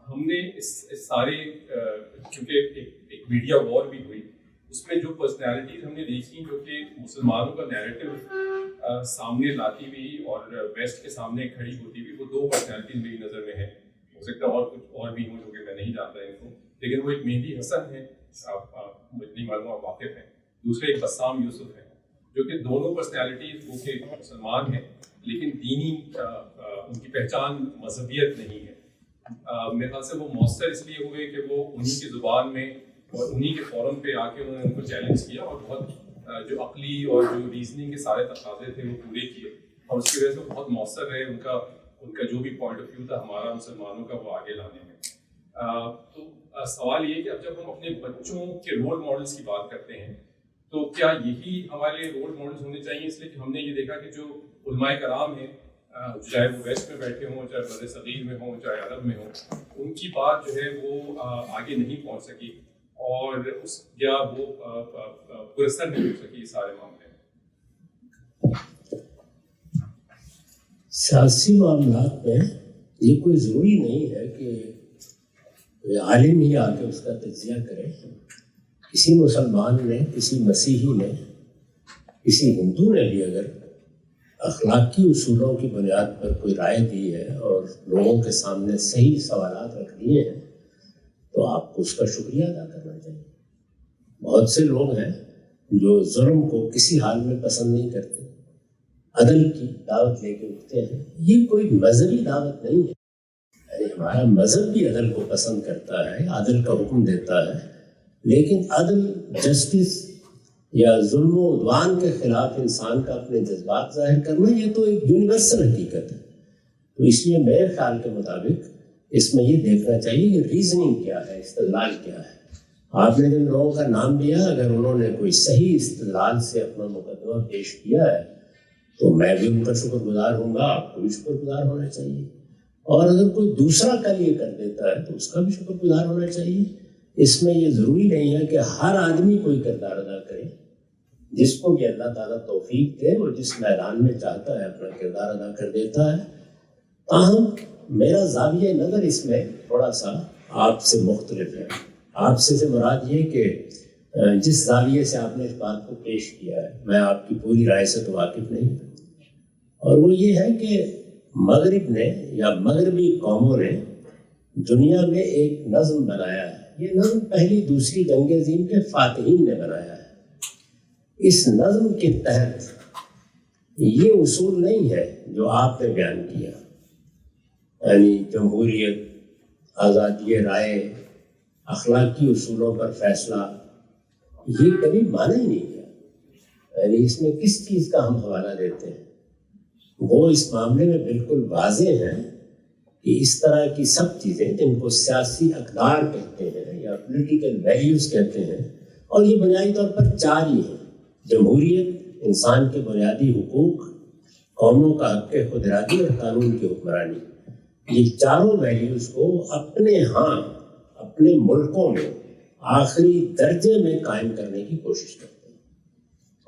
ہم نے اس سارے کیونکہ ایک میڈیا وار بھی ہوئی, اس میں جو پرسنالٹیز ہم نے دیکھی جو کہ مسلمانوں کا نیریٹو سامنے لاتی ہوئی اور ویسٹ کے سامنے کھڑی ہوتی ہوئی, وہ دو پرسنالٹیز میری نظر میں ہیں. ہو سکتا ہے اور کچھ اور بھی ہوں جو کہ میں نہیں جانتا ان کو, لیکن وہ ایک مہدی حسن ہے, مجھے نہیں معلوم آپ واقف ہیں. دوسرے ایک بسام یوسف ہے, جو کہ دونوں پرسنالٹیز وہ کہ مسلمان ہیں لیکن دینی ان کی پہچان مذہبیت نہیں ہے. میرے خیال سے وہ مؤثر اس لیے ہوئے کہ وہ انہی کی زبان میں اور انہی کے فورم پہ آ کے انہوں نے ان کو چیلنج کیا, اور بہت جو عقلی اور جو ریزننگ کے سارے تقاضے تھے وہ پورے کیے, اور اس کی وجہ سے بہت مؤثر رہے. ان کا جو بھی پوائنٹ آف ویو تھا ہمارا مسلمانوں کا, وہ آگے لانے میں. تو سوال یہ کہ اب جب ہم اپنے بچوں کے رول ماڈلس کی بات کرتے ہیں, تو کیا یہی ہمارے لیے رول ماڈلس ہونے چاہیے؟ اس لیے کہ ہم نے یہ دیکھا کہ جو علماء کرام ہیں, چاہے وہ ویسٹ میں بیٹھے ہوں, چاہے بر صغیر میں ہوں, چاہے عرب میں ہوں, ان کی بات جو ہے وہ آگے نہیں پہنچ سکی, اور یا وہ پرسر نہیں ہو سکی. یہ سارے معاملے سیاسی معاملات میں یہ کوئی ضروری نہیں ہے کہ عالم ہی آ کے اس کا تجزیہ کرے. کسی مسلمان نے, کسی مسیحی نے, کسی ہندو نے بھی اگر اخلاقی اصولوں کی بنیاد پر کوئی رائے دی ہے اور لوگوں کے سامنے صحیح سوالات رکھ دیے ہیں, تو آپ کو اس کا شکریہ ادا کرنا چاہیے. بہت سے لوگ ہیں جو ظلم کو کسی حال میں پسند نہیں کرتے, عدل کی دعوت لے کے اٹھتے ہیں. یہ کوئی مذہبی دعوت نہیں ہے. یعنی ہمارا مذہب بھی عدل کو پسند کرتا ہے, عدل کا حکم دیتا ہے, لیکن عدل, جسٹس یا ظلم و عدوان کے خلاف انسان کا اپنے جذبات ظاہر کرنا, یہ تو ایک یونیورسل حقیقت ہے. تو اس لیے میرے خیال کے مطابق اس میں یہ دیکھنا چاہیے کہ ریزننگ کیا ہے, استدلال کیا ہے. آپ نے جن لوگوں کا نام لیا, اگر انہوں نے کوئی صحیح استدلال سے اپنا مقدمہ پیش کیا ہے تو میں بھی ان کا شکر گزار ہوں گا, آپ کو بھی شکر گزار ہونا چاہیے. اور اگر کوئی دوسرا کل یہ کر دیتا ہے تو اس کا بھی شکر گزار ہونا چاہیے. اس میں یہ ضروری نہیں ہے کہ ہر آدمی کوئی کردار ادا کرے. جس کو بھی اللہ تعالیٰ توفیق دے, وہ جس میدان میں چاہتا ہے اپنا کردار ادا کر دیتا ہے. تاہم میرا زاویہ نظر اس میں تھوڑا سا آپ سے مختلف ہے. آپ سے مراد یہ کہ جس زاویے سے آپ نے اس بات کو پیش کیا ہے, میں آپ کی پوری رائے سے تو واقف نہیں, اور وہ یہ ہے کہ مغرب نے یا مغربی قوموں نے دنیا میں ایک نظم بنایا ہے. یہ نظم پہلی دوسری جنگ عظیم کے فاتحین نے بنایا ہے. اس نظم کے تحت یہ اصول نہیں ہے جو آپ نے بیان کیا، یعنی جمہوریت، آزادی رائے، اخلاقی اصولوں پر فیصلہ، یہ کبھی مانا ہی نہیں گیا۔ یعنی اس میں کس چیز کا ہم حوالہ دیتے ہیں؟ وہ اس معاملے میں بالکل واضح ہیں کہ اس طرح کی سب چیزیں جن کو سیاسی اقدار کہتے ہیں یا پولیٹیکل ویلیوز کہتے ہیں، اور یہ بنیادی طور پر چار ہی ہیں: جمہوریت، انسان کے بنیادی حقوق، قوموں کا حق خود ارادی اور قانون کی حکمرانی۔ یہ چاروں ویلیوز کو اپنے اپنے ملکوں میں آخری درجے میں قائم کرنے کی کوشش کرتے ہیں،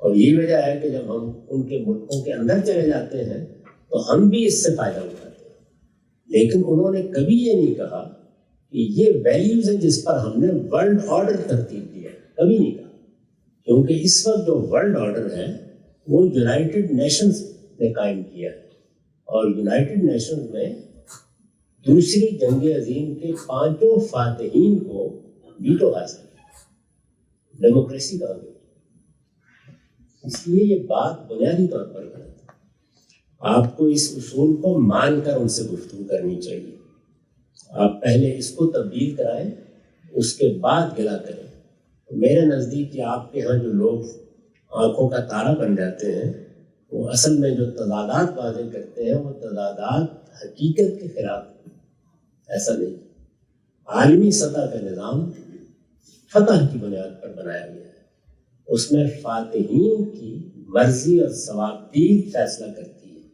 اور یہی وجہ ہے کہ جب ہم ان کے ملکوں کے اندر چلے جاتے ہیں تو ہم بھی اس سے فائدہ اٹھاتے ہیں۔ لیکن انہوں نے کبھی یہ نہیں کہا کہ یہ ویلیوز ہیں جس پر ہم نے ورلڈ آرڈر ترتیب دیا، کبھی نہیں کہا، کیونکہ اس وقت جو ورلڈ آرڈر ہے وہ یونائٹڈ نیشنز نے قائم کیا ہے، اور یونائٹڈ نیشنز میں دوسری جنگ عظیم کے 5 فاتحین کو ویٹو حاصل ہے۔ ڈیموکریسی کہاں گئی؟ اس لیے یہ بات بنیادی طور پر غلط ہے۔ آپ کو اس اصول کو مان کر ان سے گفتگو کرنی چاہیے۔ آپ پہلے اس کو تبدیل کرائیں، اس کے بعد گلا کریں۔ میرے نزدیک کہ آپ کے ہاں جو لوگ آنکھوں کا تارا بن جاتے ہیں، وہ اصل میں جو تضادات واضح کرتے ہیں وہ تضادات حقیقت کے خلاف ہیں۔ ایسا نہیں۔ عالمی سطح کا نظام فتح کی بنیاد پر بنایا گیا ہے، اس میں فاتحین کی مرضی اور ثوابدید فیصلہ کرتی ہے۔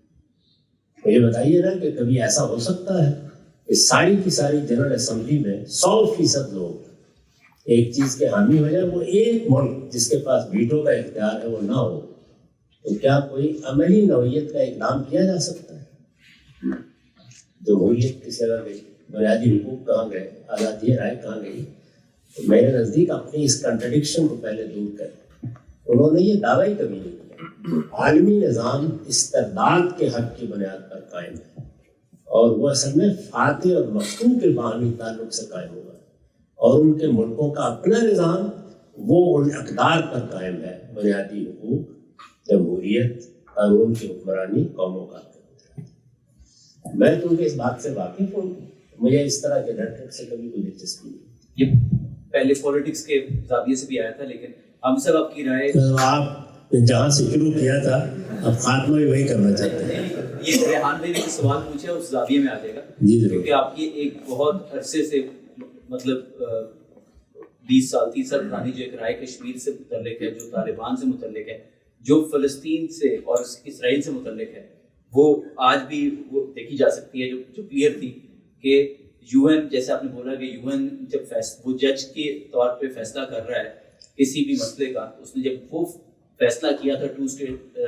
مجھے بتائیے نا کہ کبھی ایسا ہو سکتا ہے کہ ساری کی ساری جنرل اسمبلی میں 100% لوگ ایک چیز کے حامی ہو جائے، وہ ایک ملک جس کے پاس ویٹو کا اختیار ہے وہ نہ ہو؟ تو کیا کوئی عملی نوعیت کا اقدام کیا جا سکتا ہے؟ جمہوریت کس جگہ گئی؟ بنیادی حقوق کہاں گئے؟ آزادی رائے کہاں گئی؟ تو میرے نزدیک اپنی اس کنٹرڈکشن کو پہلے دور کریں۔ انہوں نے یہ دعویٰ ہی کبھی نہیں کیا۔ عالمی نظام استرداد کے حق کی بنیاد پر قائم ہے، اور وہ اصل میں فاتح اور مفتون کے باہمی تعلق سے قائم ہوا، اور ان کے ملکوں کا اپنا نظام وہ ان اقدار پر قائم ہے: بنیادی حقوق، جمہوریت، قانون کی حکمرانی، قوموں کا حق۔ میں تو اس بات سے واقف ہوں، مجھے اس طرح کے ریٹرک سے کبھی کوئی دلچسپی نہیں۔ یہ پہلے پولیٹکس کے زاویے سے بھی آیا تھا، لیکن ہم سب آپ کی رائے، آپ نے جہاں سے شروع کیا تھا اب خاتمہ بھی وہی کرنا چاہتے ہیں۔ یہ ریحان بھائی نے جو سوال پوچھا اس زاویے میں آ جائے گا، کیونکہ آپ کی ایک بہت عرصے سے مطلب 20 سال 30 سال پرانی جو ایک رائے کشمیر سے متعلق ہے، جو طالبان سے متعلق ہے، جو فلسطین سے اور اسرائیل سے متعلق ہے، وہ آج بھی وہ دیکھی جا سکتی ہے، جو کلیئر تھی کہ یو این، جیسے آپ نے بولا کہ یو این جب وہ جج کے طور پہ فیصلہ کر رہا ہے کسی بھی مسئلے کا، اس نے جب وہ فیصلہ کیا تھا 2 اسٹیٹ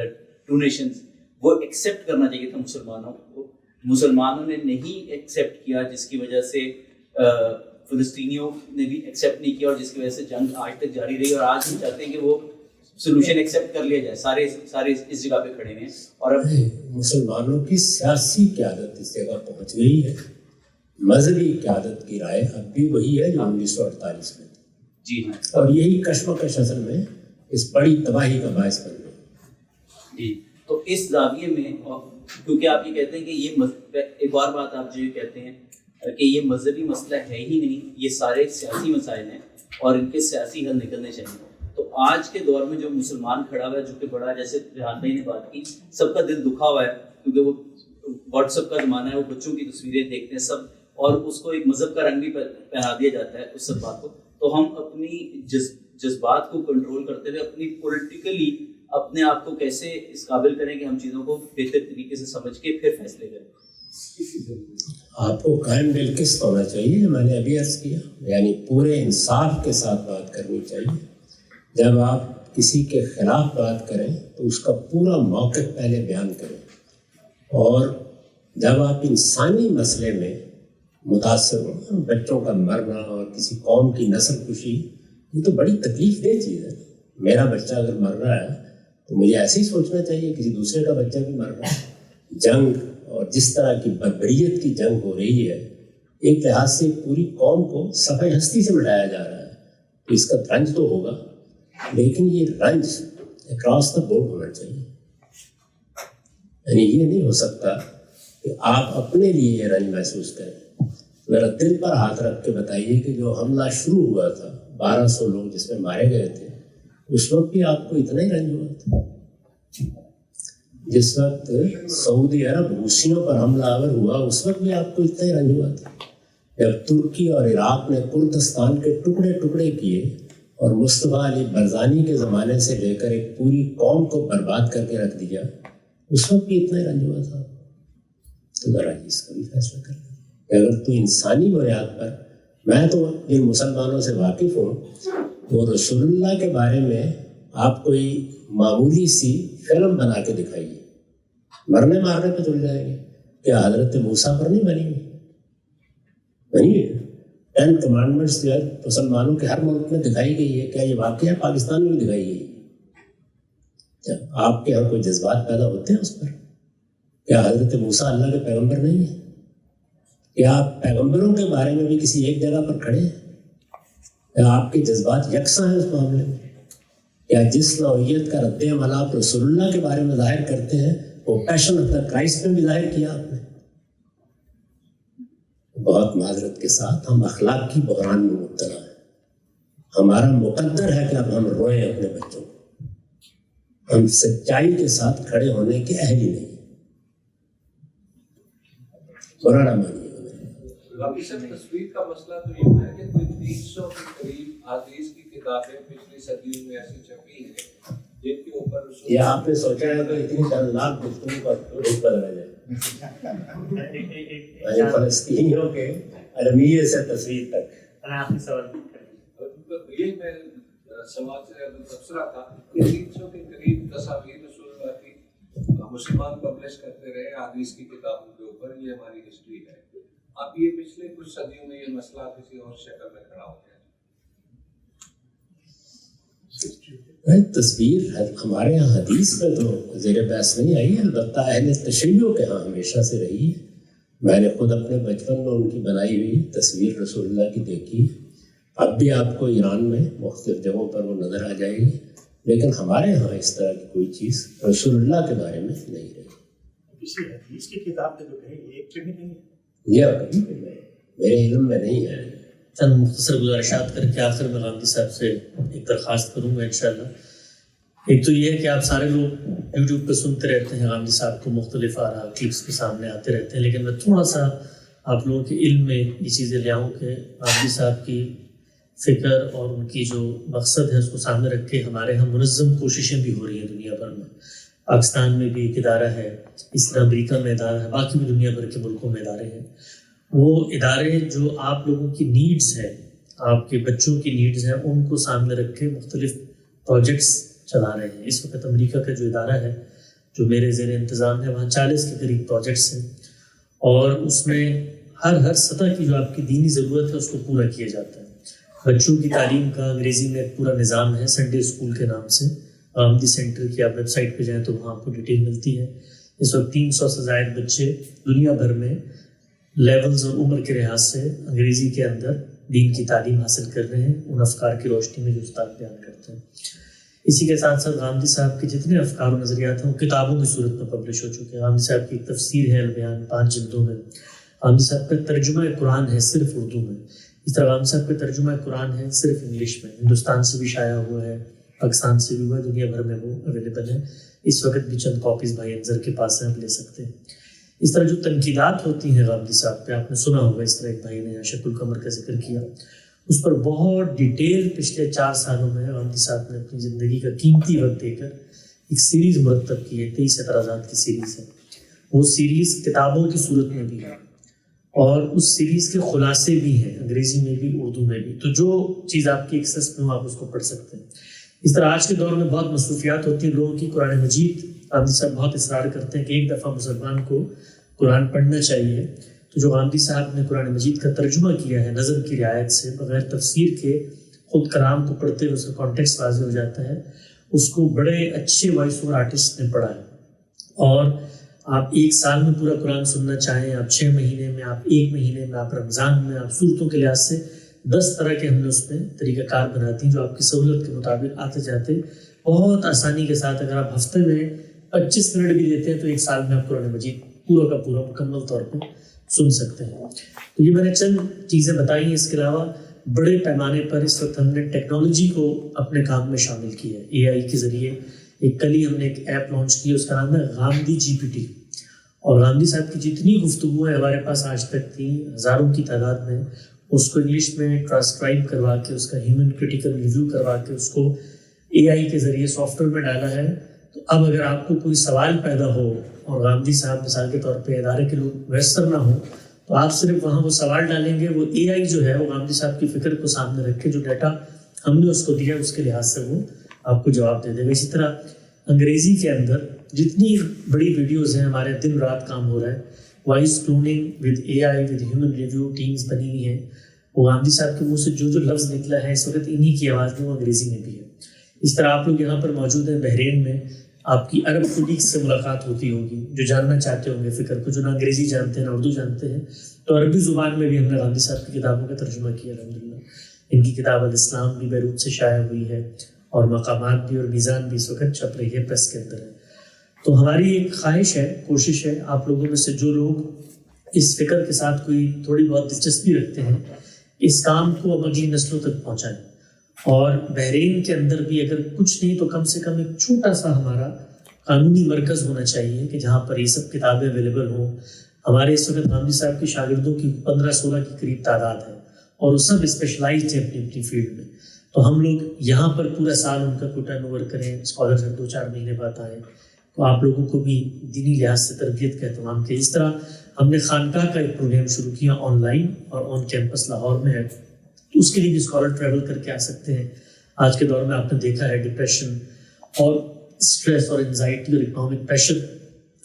2 نیشنز، وہ ایکسیپٹ کرنا چاہیے تھا مسلمانوں کو، مسلمانوں نے نہیں ایکسیپٹ کیا، جس کی وجہ سے فلسطینیوں نے بھی ایکسیپٹ نہیں کیا، اور جس کی وجہ سے جنگ آج تک جاری رہی، اور آج ہم چاہتے ہیں کہ وہ سولوشن ایکسیپٹ کر لیا جائے۔ سارے اس جگہ پہ کھڑے ہیں، اور اب مسلمانوں کی سیاسی قیادت اس جگہ پہنچ گئی ہے۔ مذہبی قیادت کی رائے اب بھی وہی ہے جو 1948 میں تھی، جی، اور یہی کشمکش اصل میں اس بڑی تباہی کا باعث بن گئی۔ جی، تو اس زاویے میں کیونکہ آپ یہ کہتے ہیں کہ یہ ایک اور بات آپ جو کہتے ہیں کہ یہ مذہبی مسئلہ ہے ہی نہیں، یہ سارے سیاسی مسائل ہیں اور ان کے سیاسی حل نکلنے چاہیے۔ تو آج کے دور میں جو مسلمان کھڑا ہوا ہے، جو کہ بڑا، جیسے ریحان بھائی نے بات کی، سب کا دل دکھا ہوا ہے، کیونکہ وہ واٹس ایپ کا زمانہ ہے، وہ بچوں کی تصویریں دیکھتے ہیں سب، اور اس کو ایک مذہب کا رنگ بھی پہنا دیا جاتا ہے اس سب بات کو۔ تو ہم اپنی جذبات کو کنٹرول کرتے ہوئے اپنی پولیٹیکلی اپنے آپ کو کیسے اس قابل کریں کہ ہم چیزوں کو بہتر طریقے سے سمجھ کے پھر فیصلے کریں۔ آپ کو قائم بالقسط ہونا چاہیے، جو میں نے ابھی عرض کیا، یعنی پورے انصاف کے ساتھ بات کرنی چاہیے۔ جب آپ کسی کے خلاف بات کریں تو اس کا پورا موقف پہلے بیان کریں، اور جب آپ انسانی مسئلے میں متاثر ہوں، بچوں کا مرنا اور کسی قوم کی نسل کشی، یہ تو بڑی تکلیف دہ چیز ہے۔ میرا بچہ اگر مر رہا ہے تو مجھے ایسے ہی سوچنا چاہیے کسی دوسرے کا بچہ بھی مر رہا ہے۔ جنگ اور جس طرح کی بربریت کی جنگ ہو رہی ہے، ایک لحاظ سے پوری قوم کو صفحہ ہستی سے مٹایا جا رہا ہے، تو اس کا رنج تو ہوگا، لیکن یہ رنج اکراس دا بورڈ ہونا چاہیے. یعنی یہ نہیں ہو سکتا کہ آپ اپنے لیے یہ رنج محسوس کریں. ذرا دل پر ہاتھ رکھ کے بتائیے کہ جو حملہ شروع ہوا تھا 1200 لوگ جس میں مارے گئے تھے, اس وقت بھی آپ کو اتنا ہی رنج ہوا تھا. جس وقت سعودی عرب حوثیوں پر حملہ آور ہوا اس وقت بھی آپ کو اتنا ہی رنج ہوا تھا. جب ترکی اور عراق نے کردستان کے ٹکڑے ٹکڑے کیے اور مصطفیٰ علی برزانی کے زمانے سے لے کر ایک پوری قوم کو برباد کر کے رکھ دیا, اس وقت بھی اتنا ہی رنج ہوا تھا. تو ذرا اس کا بھی فیصلہ کر لیں کہ اگر تو انسانی بنیاد پر, میں تو جن مسلمانوں سے واقف ہوں وہ رسول اللہ کے بارے میں آپ کوئی معمولی سی فلم بنا کے دکھائیے, مرنے مارنے پہ تل جائیں گے. کیا حضرت موسیٰ پر نہیں بنی ہوئی؟ بنی ہے. 10 کمانڈمنٹس جو ہے مسلمانوں کے ہر ملک میں دکھائی گئی ہے. کیا یہ واقعہ پاکستان میں بھی دکھائی گئی؟ جب آپ کے یہاں کوئی جذبات پیدا ہوتے ہیں اس پر, کیا حضرت موسیٰ اللہ کے پیغمبر نہیں ہیں؟ کیا آپ پیغمبروں کے بارے میں بھی کسی ایک جگہ پر کھڑے ہیں؟ کیا آپ کے جذبات یکساں ہیں اس معاملے میں؟ کیا جس نوعیت کا رد عمل آپ رسول اللہ کے بارے میں ظاہر کرتے ہیں وہ پیشن آف دا کرائسٹ میں بھی ظاہر کیا آپ نے؟ بہت معذرت کے ساتھ ہم اخلاق کی بحران میں مبتلا ہیں. ہمارا مقدر ہے کہ اب ہم روئیں اپنے بچوں کو. ہم سچائی کے ساتھ کھڑے ہونے کے اہل ہی نہیں. برا نہ مانیے. ربی صاحب تصویر کا مسئلہ تو یہ ہے کہ کوئی 300 کے قریب حدیث کی کتابیں پچھلی صدیوں میں ایسی چھپی ہیں جن کے اوپر یہ آپ نے سوچا ہے کہ اتنی درناک گفتگو کا روپ بدلا جائے. فلسطینیوں کے ارمیے سے تصویر تک. یہ میں سماج سے تبصرہ تھا کہ 300 کے قریب تصاویر رسول اللہ کی مسلمان پبلش کرتے رہے حدیث کی کتابوں کے اوپر. یہ ہماری ہسٹری ہے. اب یہ پچھلے کچھ صدیوں میں یہ مسئلہ کسی اور شکل میں کھڑا ہو گیا. تصویر ہمارے یہاں حدیث میں تو زیر بحث نہیں آئی, البتہ اہل تشیع کے ہاں ہمیشہ سے رہی ہے. میں نے خود اپنے بچپن میں ان کی بنائی ہوئی تصویر رسول اللہ کی دیکھی. اب بھی آپ کو ایران میں مختلف جگہوں پر وہ نظر آ جائے گی, لیکن ہمارے یہاں اس طرح کی کوئی چیز رسول اللہ کے بارے میں نہیں رہی. کسی حدیث کی کتاب میں تو کہیں ایک بھی نہیں ہے. یہ کہیں میرے علم میں نہیں ہے. چند مختصر گزارشات کر کے آخر میں غامدی صاحب سے ایک درخواست کروں گا انشاءاللہ. ایک تو یہ ہے کہ آپ سارے لوگ یوٹیوب پہ سنتے رہتے ہیں غامدی صاحب کو, مختلف آرا کلپس کے سامنے آتے رہتے ہیں, لیکن میں تھوڑا سا آپ لوگوں کے علم میں یہ چیزیں لے آؤں کہ غامدی صاحب کی فکر اور ان کی جو مقصد ہے اس کو سامنے رکھ کے ہمارے یہاں منظم کوششیں بھی ہو رہی ہیں دنیا بھر میں. پاکستان میں بھی ایک ادارہ ہے, اس طرح امریکہ میں ادارہ ہے, باقی بھی دنیا بھر کے ملکوں میں ادارے ہیں. وہ ادارے جو آپ لوگوں کی نیڈز ہیں, آپ کے بچوں کی نیڈز ہیں, ان کو سامنے رکھ کے مختلف پروجیکٹس چلا رہے ہیں. اس وقت امریکہ کا جو ادارہ ہے جو میرے زیر انتظام ہے, وہاں 40 کے قریب پروجیکٹس ہیں, اور اس میں ہر سطح کی جو آپ کی دینی ضرورت ہے اس کو پورا کیا جاتا ہے. بچوں کی تعلیم کا انگریزی میں ایک پورا نظام ہے سنڈے اسکول کے نام سے. غامدی سینٹر کی آپ ویب سائٹ پہ جائیں تو وہاں آپ کو ڈیٹیل ملتی ہے. اس وقت 300 سے زائد بچے دنیا بھر میں لیولز اور عمر کے لحاظ سے انگریزی کے اندر دین کی تعلیم حاصل کر رہے ہیں ان افکار کی روشنی میں جو استاد بیان کرتے ہیں. اسی کے ساتھ ساتھ غامدی صاحب کے جتنے افکار و نظریات ہیں وہ کتابوں کی صورت میں پبلش ہو چکے ہیں. غامدی صاحب کی ایک تفسیر ہے البیان 5 جلدوں میں. غامدی صاحب کا ترجمہ قرآن ہے صرف اردو میں. اس طرح غامدی صاحب کا ترجمہ قرآن ہے صرف انگلش میں. ہندوستان سے بھی شائع ہوا ہے, پاکستان سے بھی ہوا ہے, دنیا بھر میں وہ اویلیبل ہے. اس وقت بھی چند کاپیز بھائی انظر کے پاس ہیں, آپ لے سکتے ہیں. اس طرح جو تنقیدات ہوتی ہیں غامدی صاحب پہ, آپ نے سنا ہوگا, اس طرح ایک بھائی نے شکل قمر کا ذکر کیا, اس پر بہت ڈیٹیل پچھلے 4 سالوں میں غامدی صاحب نے اپنی زندگی کا قیمتی وقت دے کر ایک سیریز مرتب کی ہے. 23 اعتراضات کی سیریز ہے. وہ سیریز کتابوں کی صورت میں بھی ہے اور اس سیریز کے خلاصے بھی ہیں انگریزی میں بھی اردو میں بھی. تو جو چیز آپ کی ایکسیس میں ہو آپ اس کو پڑھ سکتے ہیں. اس طرح آج کے دور میں بہت مصروفیات ہوتی ہیں لوگوں کی. قرآن مجید غامدی صاحب بہت اصرار کرتے ہیں کہ ایک دفعہ مسلمان کو قرآن پڑھنا چاہیے. تو جو غامدی صاحب نے قرآن مجید کا ترجمہ کیا ہے نظم کی رعایت سے, بغیر تفسیر کے, خود کلام کو پڑھتے ہوئے اس کا کانٹیکسٹ واضح ہو جاتا ہے, اس کو بڑے اچھے وائس اوور آرٹسٹ نے پڑھا ہے. اور آپ 1 سال میں پورا قرآن سننا چاہیں, آپ 6 مہینے میں, آپ 1 مہینے میں, آپ رمضان میں, آپ صورتوں کے لحاظ سے 10 طرح کے ہم نے اس میں طریقہ کار بنا دی جو آپ کی سہولت کے مطابق آتے جاتے بہت آسانی کے ساتھ اگر آپ ہفتے میں 25 منٹ بھی دیتے ہیں تو ایک سال میں آپ قرآن مجید پورا کا پورا مکمل طور پہ سن سکتے ہیں. تو یہ میں نے چند چیزیں بتائی ہیں. اس کے علاوہ بڑے پیمانے پر اس وقت ہم نے ٹیکنالوجی کو اپنے کام میں شامل کیا ہے. AI کے ذریعے کل ہی ہم نے ایک ایپ لانچ کی, اس کا نام ہے غامدی GPT. اور غامدی صاحب کی جتنی گفتگو ہے ہمارے پاس آج تک تھی ہزاروں کی تعداد میں, اس کو انگلش میں ٹرانسکرائب کروا کے اس کا ہیومن کرٹیکل ریویو کروا کے اس کو AI کے ذریعے سافٹ ویئر میں ڈالا ہے. تو اب اگر آپ کو کوئی سوال پیدا ہو اور غامدی صاحب مثال کے طور پہ ادارے کے لوگ میسر نہ ہوں تو آپ صرف وہاں وہ سوال ڈالیں گے, وہ AI جو ہے وہ غامدی صاحب کی فکر کو سامنے رکھ کے جو ڈیٹا ہم نے اس کو دیا اس کے لحاظ سے وہ آپ کو جواب دے دے گا. اسی طرح انگریزی کے اندر جتنی بڑی ویڈیوز ہیں ہمارے دن رات کام ہو رہا ہے. Voice cloning with AI with human review teams بنی ہوئی ہیں. وہ غامدی صاحب کے منہ سے جو لفظ نکلا ہے اس وقت انہی کی آواز میں وہ انگریزی میں بھی ہے. اس طرح آپ لوگ یہاں پر موجود ہیں بحرین میں, آپ کی عرب کولیگ سے ملاقات ہوتی ہوگی جو جاننا چاہتے ہوں گے فکر کو, جو نہ انگریزی جانتے ہیں نہ اردو جانتے ہیں. تو عربی زبان میں بھی ہم نے غامدی صاحب کی کتابوں کا ترجمہ کیا الحمدللہ. ان کی کتاب الاسلام بھی بیروت سے شائع ہوئی ہے اور مقامات بھی اور میزان بھی اس وقت چھپ رہی ہے پریس کے اندر ہے. تو ہماری ایک خواہش ہے, کوشش ہے, آپ لوگوں میں سے جو لوگ اس فکر کے ساتھ کوئی تھوڑی بہت دلچسپی رکھتے ہیں اس کام کو اب اگلی نسلوں تک پہنچائیں. اور بحرین کے اندر بھی اگر کچھ نہیں تو کم سے کم ایک چھوٹا سا ہمارا قانونی مرکز ہونا چاہیے کہ جہاں پر یہ سب کتابیں اویلیبل ہوں. ہمارے اس وقت غامدی صاحب کے شاگردوں کی 15-16 کی قریب تعداد ہے اور وہ سب اسپیشلائزڈ ہیں اپنی اپنی فیلڈ میں. تو ہم لوگ یہاں پر پورا سال ان کا کوئی ٹرن اوور کریں, اسکالر صاحب 2-4 مہینے بعد آئیں تو آپ لوگوں کو بھی دینی لحاظ سے تربیت کا اہتمام کیا. اس طرح ہم نے خانقاہ کا ایک پروگرام شروع کیا آن لائن اور آن کیمپس لاہور میں ہے. تو اس کے لیے بھی اسکالر ٹریول کر کے آ سکتے ہیں. آج کے دور میں آپ نے دیکھا ہے ڈپریشن اور اسٹریس اور انزائٹی اور اکنامک پریشر,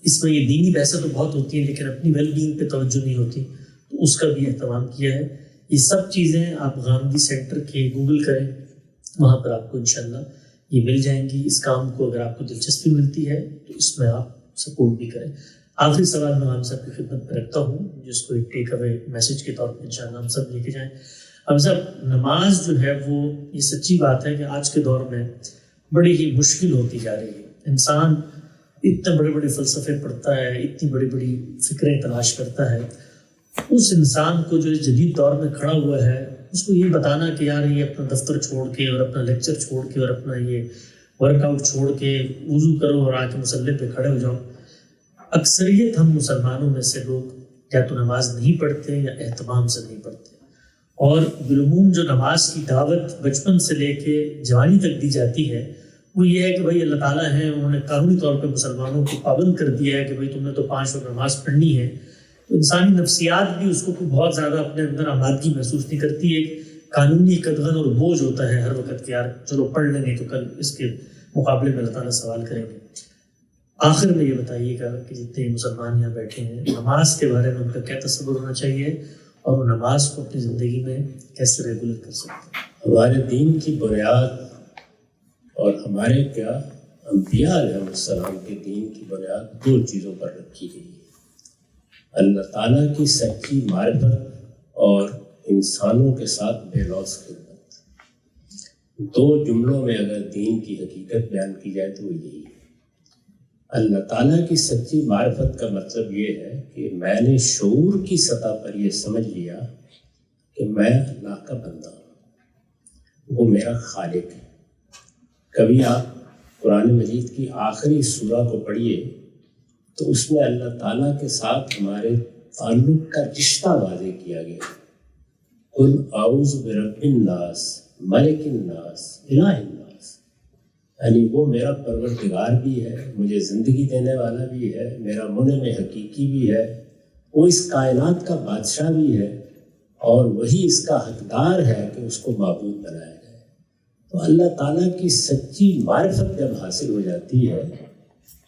اس میں یہ دینی بحثیں تو بہت ہوتی ہیں لیکن اپنی ویل بینگ پہ توجہ نہیں ہوتی, تو اس کا بھی اہتمام کیا ہے. یہ سب چیزیں آپ غامدی سینٹر کے گوگل کریں, وہاں پر آپ کو انشاءاللہ یہ مل جائیں گی. اس کام کو اگر آپ کو دلچسپی ملتی ہے تو اس میں آپ سپورٹ بھی کریں. آخری سوال میں غامدی صاحب کی خدمت میں رکھتا ہوں جس کو ایک ٹیک اوے میسج کے طور پر انشاءاللہ ہم سب لے کے جائیں. اب صاحب نماز جو ہے وہ یہ سچی بات ہے کہ آج کے دور میں بڑی ہی مشکل ہوتی جا رہی ہے. انسان اتنے بڑے بڑے فلسفے پڑھتا ہے, اتنی بڑی بڑی فکریں تلاش کرتا ہے. اس انسان کو جو اس جدید دور میں کھڑا ہوا ہے اس کو یہ بتانا کہ یار یہ اپنا دفتر چھوڑ کے اور اپنا لیکچر چھوڑ کے اور اپنا یہ ورک آؤٹ چھوڑ کے وضو کرو اور آ کے مصلی پہ کھڑے ہو جاؤ. اکثریت ہم مسلمانوں میں سے لوگ یا تو نماز نہیں پڑھتے یا اہتمام سے نہیں پڑھتے. اور بالعموم جو نماز کی دعوت بچپن سے لے کے جوانی تک دی جاتی ہے وہ یہ ہے کہ بھائی اللہ تعالیٰ ہیں, انہوں نے قانونی طور پہ مسلمانوں کو پابند کر دیا ہے کہ بھائی تم نے تو 5 وقت نماز پڑھنی ہے. تو انسانی نفسیات بھی اس کو بہت زیادہ اپنے اندر آمادگی محسوس نہیں کرتی. ایک قانونی قدغن اور بوجھ ہوتا ہے ہر وقت کہ یار چلو پڑھ لیں گے تو کل اس کے مقابلے میں اللہ تعالیٰ سوال کریں گے. آخر میں یہ بتائیے گا کہ جتنے مسلمان یہاں بیٹھے ہیں نماز کے بارے میں ان کا کیا تصور ہونا چاہیے اور وہ نماز کو اپنی زندگی میں کیسے ریگولر کر سکتے ہیں. ہمارے دین کی بنیاد اور ہمارے کیا انبیاء علیہ السلام کے دین کی بنیاد 2 چیزوں پر رکھی گئی ہے. اللہ تعالیٰ کی سچی معرفت اور انسانوں کے ساتھ بے لوث خدمت. 2 جملوں میں اگر دین کی حقیقت بیان کی جائے تو وہ یہی ہے. اللہ تعالیٰ کی سچی معرفت کا مطلب یہ ہے کہ میں نے شعور کی سطح پر یہ سمجھ لیا کہ میں اللہ کا بندہ ہوں, وہ میرا خالق ہے. کبھی آپ قرآن مجید کی آخری سورہ کو پڑھیے تو اس میں اللہ تعالیٰ کے ساتھ ہمارے تعلق کا رشتہ واضح کیا گیا. قل اعوذ برب الناس ملک الناس الہ الناس, یعنی وہ میرا پروردگار بھی ہے, مجھے زندگی دینے والا بھی ہے, میرا منعم حقیقی بھی ہے, وہ اس کائنات کا بادشاہ بھی ہے اور وہی اس کا حقدار ہے کہ اس کو معبود بنایا جائے. تو اللہ تعالیٰ کی سچی معرفت جب حاصل ہو جاتی ہے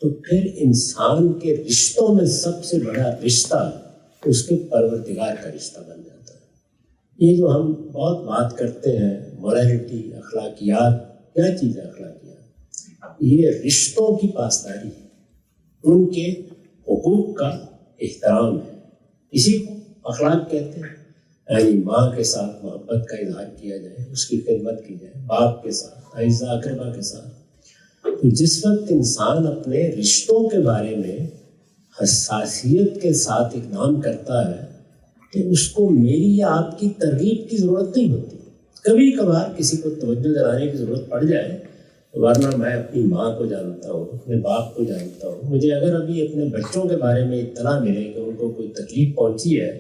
تو پھر انسان کے رشتوں میں سب سے بڑا رشتہ اس کے پروردگار کا رشتہ بن جاتا ہے. یہ جو ہم بہت بات کرتے ہیں مورالٹی, اخلاقیات, کیا چیز ہے اخلاقیات؟ یہ رشتوں کی پاسداری ہے, ان کے حقوق کا احترام ہے. اسی کو اخلاق کہتے ہیں. یعنی ماں کے ساتھ محبت کا اظہار کیا جائے, اس کی خدمت کی جائے, باپ کے ساتھ, اعزاء اقربا کے ساتھ, تو جس وقت انسان اپنے رشتوں کے بارے میں حساسیت کے ساتھ اقدام کرتا ہے تو اس کو میری یا آپ کی ترغیب کی ضرورت نہیں ہوتی. کبھی کبھار کسی کو توجہ دلانے کی ضرورت پڑ جائے، ورنہ میں اپنی ماں کو جانتا ہوں، اپنے باپ کو جانتا ہوں. مجھے اگر ابھی اپنے بچوں کے بارے میں اطلاع ملے کہ ان کو کوئی تکلیف پہنچی ہے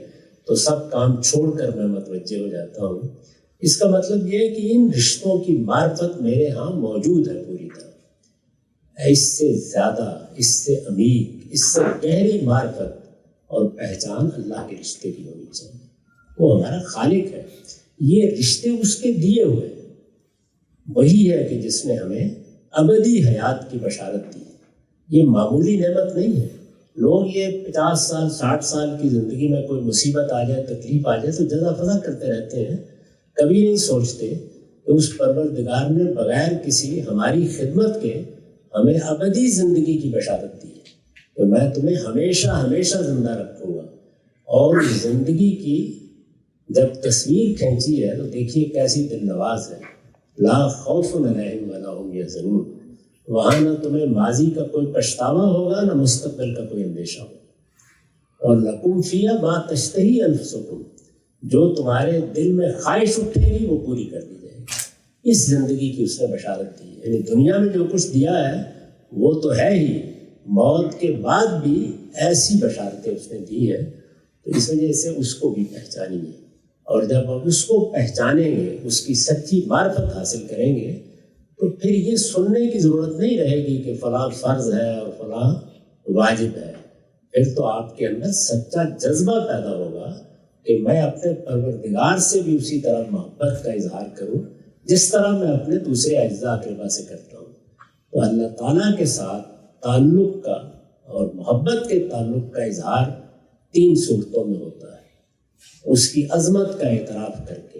تو سب کام چھوڑ کر میں متوجہ ہو جاتا ہوں. اس کا مطلب یہ ہے کہ ان رشتوں کی معرفت میرے ہاں موجود ہے پوری طرح. اس سے زیادہ، اس سے عمیق، اس سے گہری معرفت اور پہچان اللہ کے رشتے کی ہونی چاہیے. وہ ہمارا خالق ہے، یہ رشتے اس کے دیے ہوئے ہیں. وہی ہے کہ جس نے ہمیں ابدی حیات کی بشارت دی. یہ معمولی نعمت نہیں ہے. لوگ یہ 50 سال 60 سال کی زندگی میں کوئی مصیبت آ جائے، تکلیف آ جائے تو جزا فضا کرتے رہتے ہیں. کبھی نہیں سوچتے کہ اس پروردگار نے بغیر کسی ہماری خدمت کے ہمیں ابدی زندگی کی بشارت دی ہے کہ میں تمہیں ہمیشہ ہمیشہ زندہ رکھوں گا. اور زندگی کی جب تصویر کھینچی ہے تو دیکھیے کیسی دل نواز ہے. لا خوف علیہم ولا هم یحزنون. وہاں نہ تمہیں ماضی کا کوئی پچھتاوا ہوگا، نہ مستقبل کا کوئی اندیشہ ہوگا. اور لکم فیہا ما تشتہی انفسکم، جو تمہارے دل میں خواہش اٹھے گی وہ پوری کر دی جائے گی. اس زندگی کی اس نے بشارت دی ہے. یعنی دنیا میں جو کچھ دیا ہے وہ تو ہے ہی، موت کے بعد بھی ایسی بشارتیں اس نے دی ہیں. تو اس وجہ سے اس کو بھی پہچانیے. اور جب ہم اس کو پہچانیں گے، اس کی سچی معرفت حاصل کریں گے، تو پھر یہ سننے کی ضرورت نہیں رہے گی کہ فلاں فرض ہے اور فلاں واجب ہے. پھر تو آپ کے اندر سچا جذبہ پیدا ہوگا کہ میں اپنے پروردگار سے بھی اسی طرح محبت کا اظہار کروں جس طرح میں اپنے دوسرے اجزاء اقربا سے کرتا ہوں. تو اللہ تعالیٰ کے ساتھ تعلق کا اور محبت کے تعلق کا اظہار 3 صورتوں میں ہوتا ہے. اس کی عظمت کا اعتراف کر کے،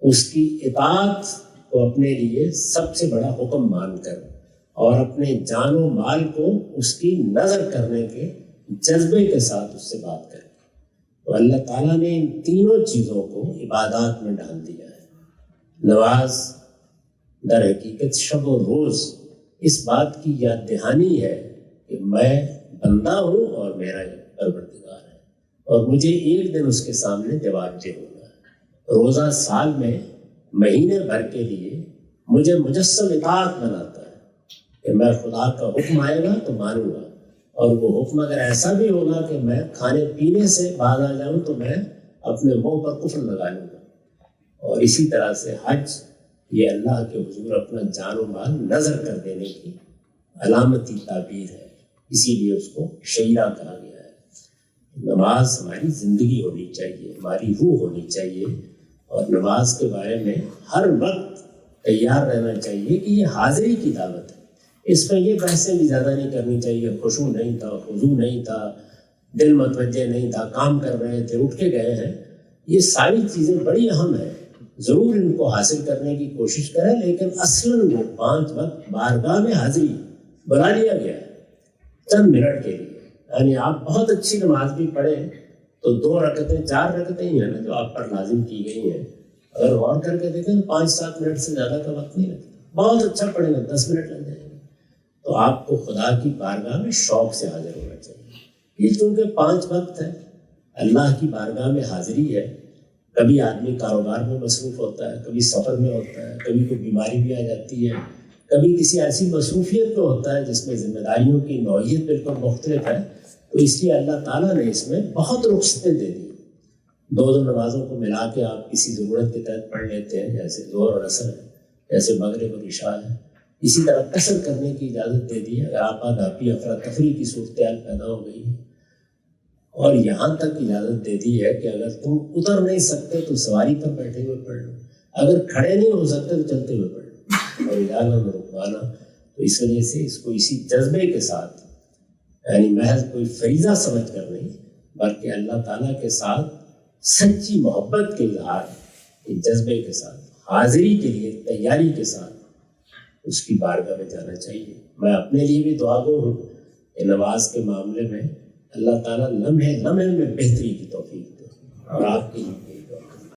اس کی اطاعت کو اپنے لیے سب سے بڑا حکم مان کر، اور اپنے جان و مال کو اس کی نظر کرنے کے جذبے کے ساتھ اس سے بات کر کے. تو اللہ تعالیٰ نے ان تینوں چیزوں کو عبادات میں ڈال دیا ہے. نماز در حقیقت شب و روز اس بات کی یاد دہانی ہے کہ میں بندہ ہوں اور میرا پروردگار ہے، اور مجھے ایک دن اس کے سامنے جواب دے ہونا ہے. روزہ سال میں مہینے بھر کے لیے مجھے مجسم اطاعت بناتا ہے کہ میں خدا کا حکم آئے گا تو مانوں گا، اور وہ حکم اگر ایسا بھی ہوگا کہ میں کھانے پینے سے باز آ جاؤں تو میں اپنے منہ پر کفر لگا لوں گا. اور اسی طرح سے حج، یہ اللہ کے حضور اپنا جان و مال نظر کر دینے کی علامتی تعبیر ہے، اسی لیے اس کو شعیرہ کہا گیا ہے. نماز ہماری زندگی ہونی چاہیے، ہماری روح ہونی چاہیے، اور نماز کے بارے میں ہر وقت تیار رہنا چاہیے کہ یہ حاضری کی دعوت ہے. اس میں یہ بحثیں بھی زیادہ نہیں کرنی چاہیے. خشوع نہیں تھا، خضوع نہیں تھا، دل متوجہ نہیں تھا، کام کر رہے تھے، اٹھ کے گئے ہیں. یہ ساری چیزیں بڑی اہم ہیں، ضرور ان کو حاصل کرنے کی کوشش کریں، لیکن اصلاً وہ 5 وقت بارگاہ میں حاضری بنا لیا گیا ہے چند منٹ کے لیے. یعنی آپ بہت اچھی نماز بھی پڑھیں تو 2 رکعتیں 4 رکعتیں ہی ہیں نا جو آپ پر لازم کی گئی ہیں. اگر غور کر کے دیکھیں تو 5-7 منٹ سے زیادہ کا وقت نہیں لگتا. بہت اچھا پڑھیں گے 10 منٹ لگ جائیں گے. تو آپ کو خدا کی بارگاہ میں شوق سے حاضر ہونا چاہیے. یہ چونکہ 5 وقت ہے، اللہ کی بارگاہ میں حاضری ہے. کبھی آدمی کاروبار میں مصروف ہوتا ہے، کبھی سفر میں ہوتا ہے، کبھی کوئی بیماری بھی آ جاتی ہے، کبھی کسی ایسی مصروفیت میں ہوتا ہے جس میں ذمہ داریوں کی نوعیت بالکل مختلف ہے. تو اس لیے اللہ تعالیٰ نے اس میں بہت رخصتیں دے دی. 2 نمازوں کو ملا کے آپ کسی ضرورت کے تحت پڑھ لیتے ہیں، جیسے ظہر اور عصر ہے، جیسے مغرب اور عشاء ہے. اسی طرح قصر کرنے کی اجازت دے دی ہے اگر آپا دھاپی افراتفری کی صورتحال پیدا ہو گئی. اور یہاں تک اجازت دے دی ہے کہ اگر تم اتر نہیں سکتے تو سواری پر بیٹھے ہوئے پڑھ لو، اگر کھڑے نہیں ہو سکتے تو چلتے ہوئے پڑھ لو، اور اجازت میں رکوانا. تو اس وجہ سے اس کو اسی جذبے کے ساتھ، یعنی محض کوئی فریضہ سمجھ کر نہیں، بلکہ اللہ تعالیٰ کے ساتھ سچی محبت کے اظہار کے جذبے کے ساتھ، حاضری کے لیے تیاری کے ساتھ اس کی بارگاہ میں جانا چاہیے. میں اپنے لیے بھی دعا گو ہوں کہ نماز کے معاملے میں اللہ تعالیٰ لمحے لمحے میں بہتری کی توفیق دے، اور آپ کی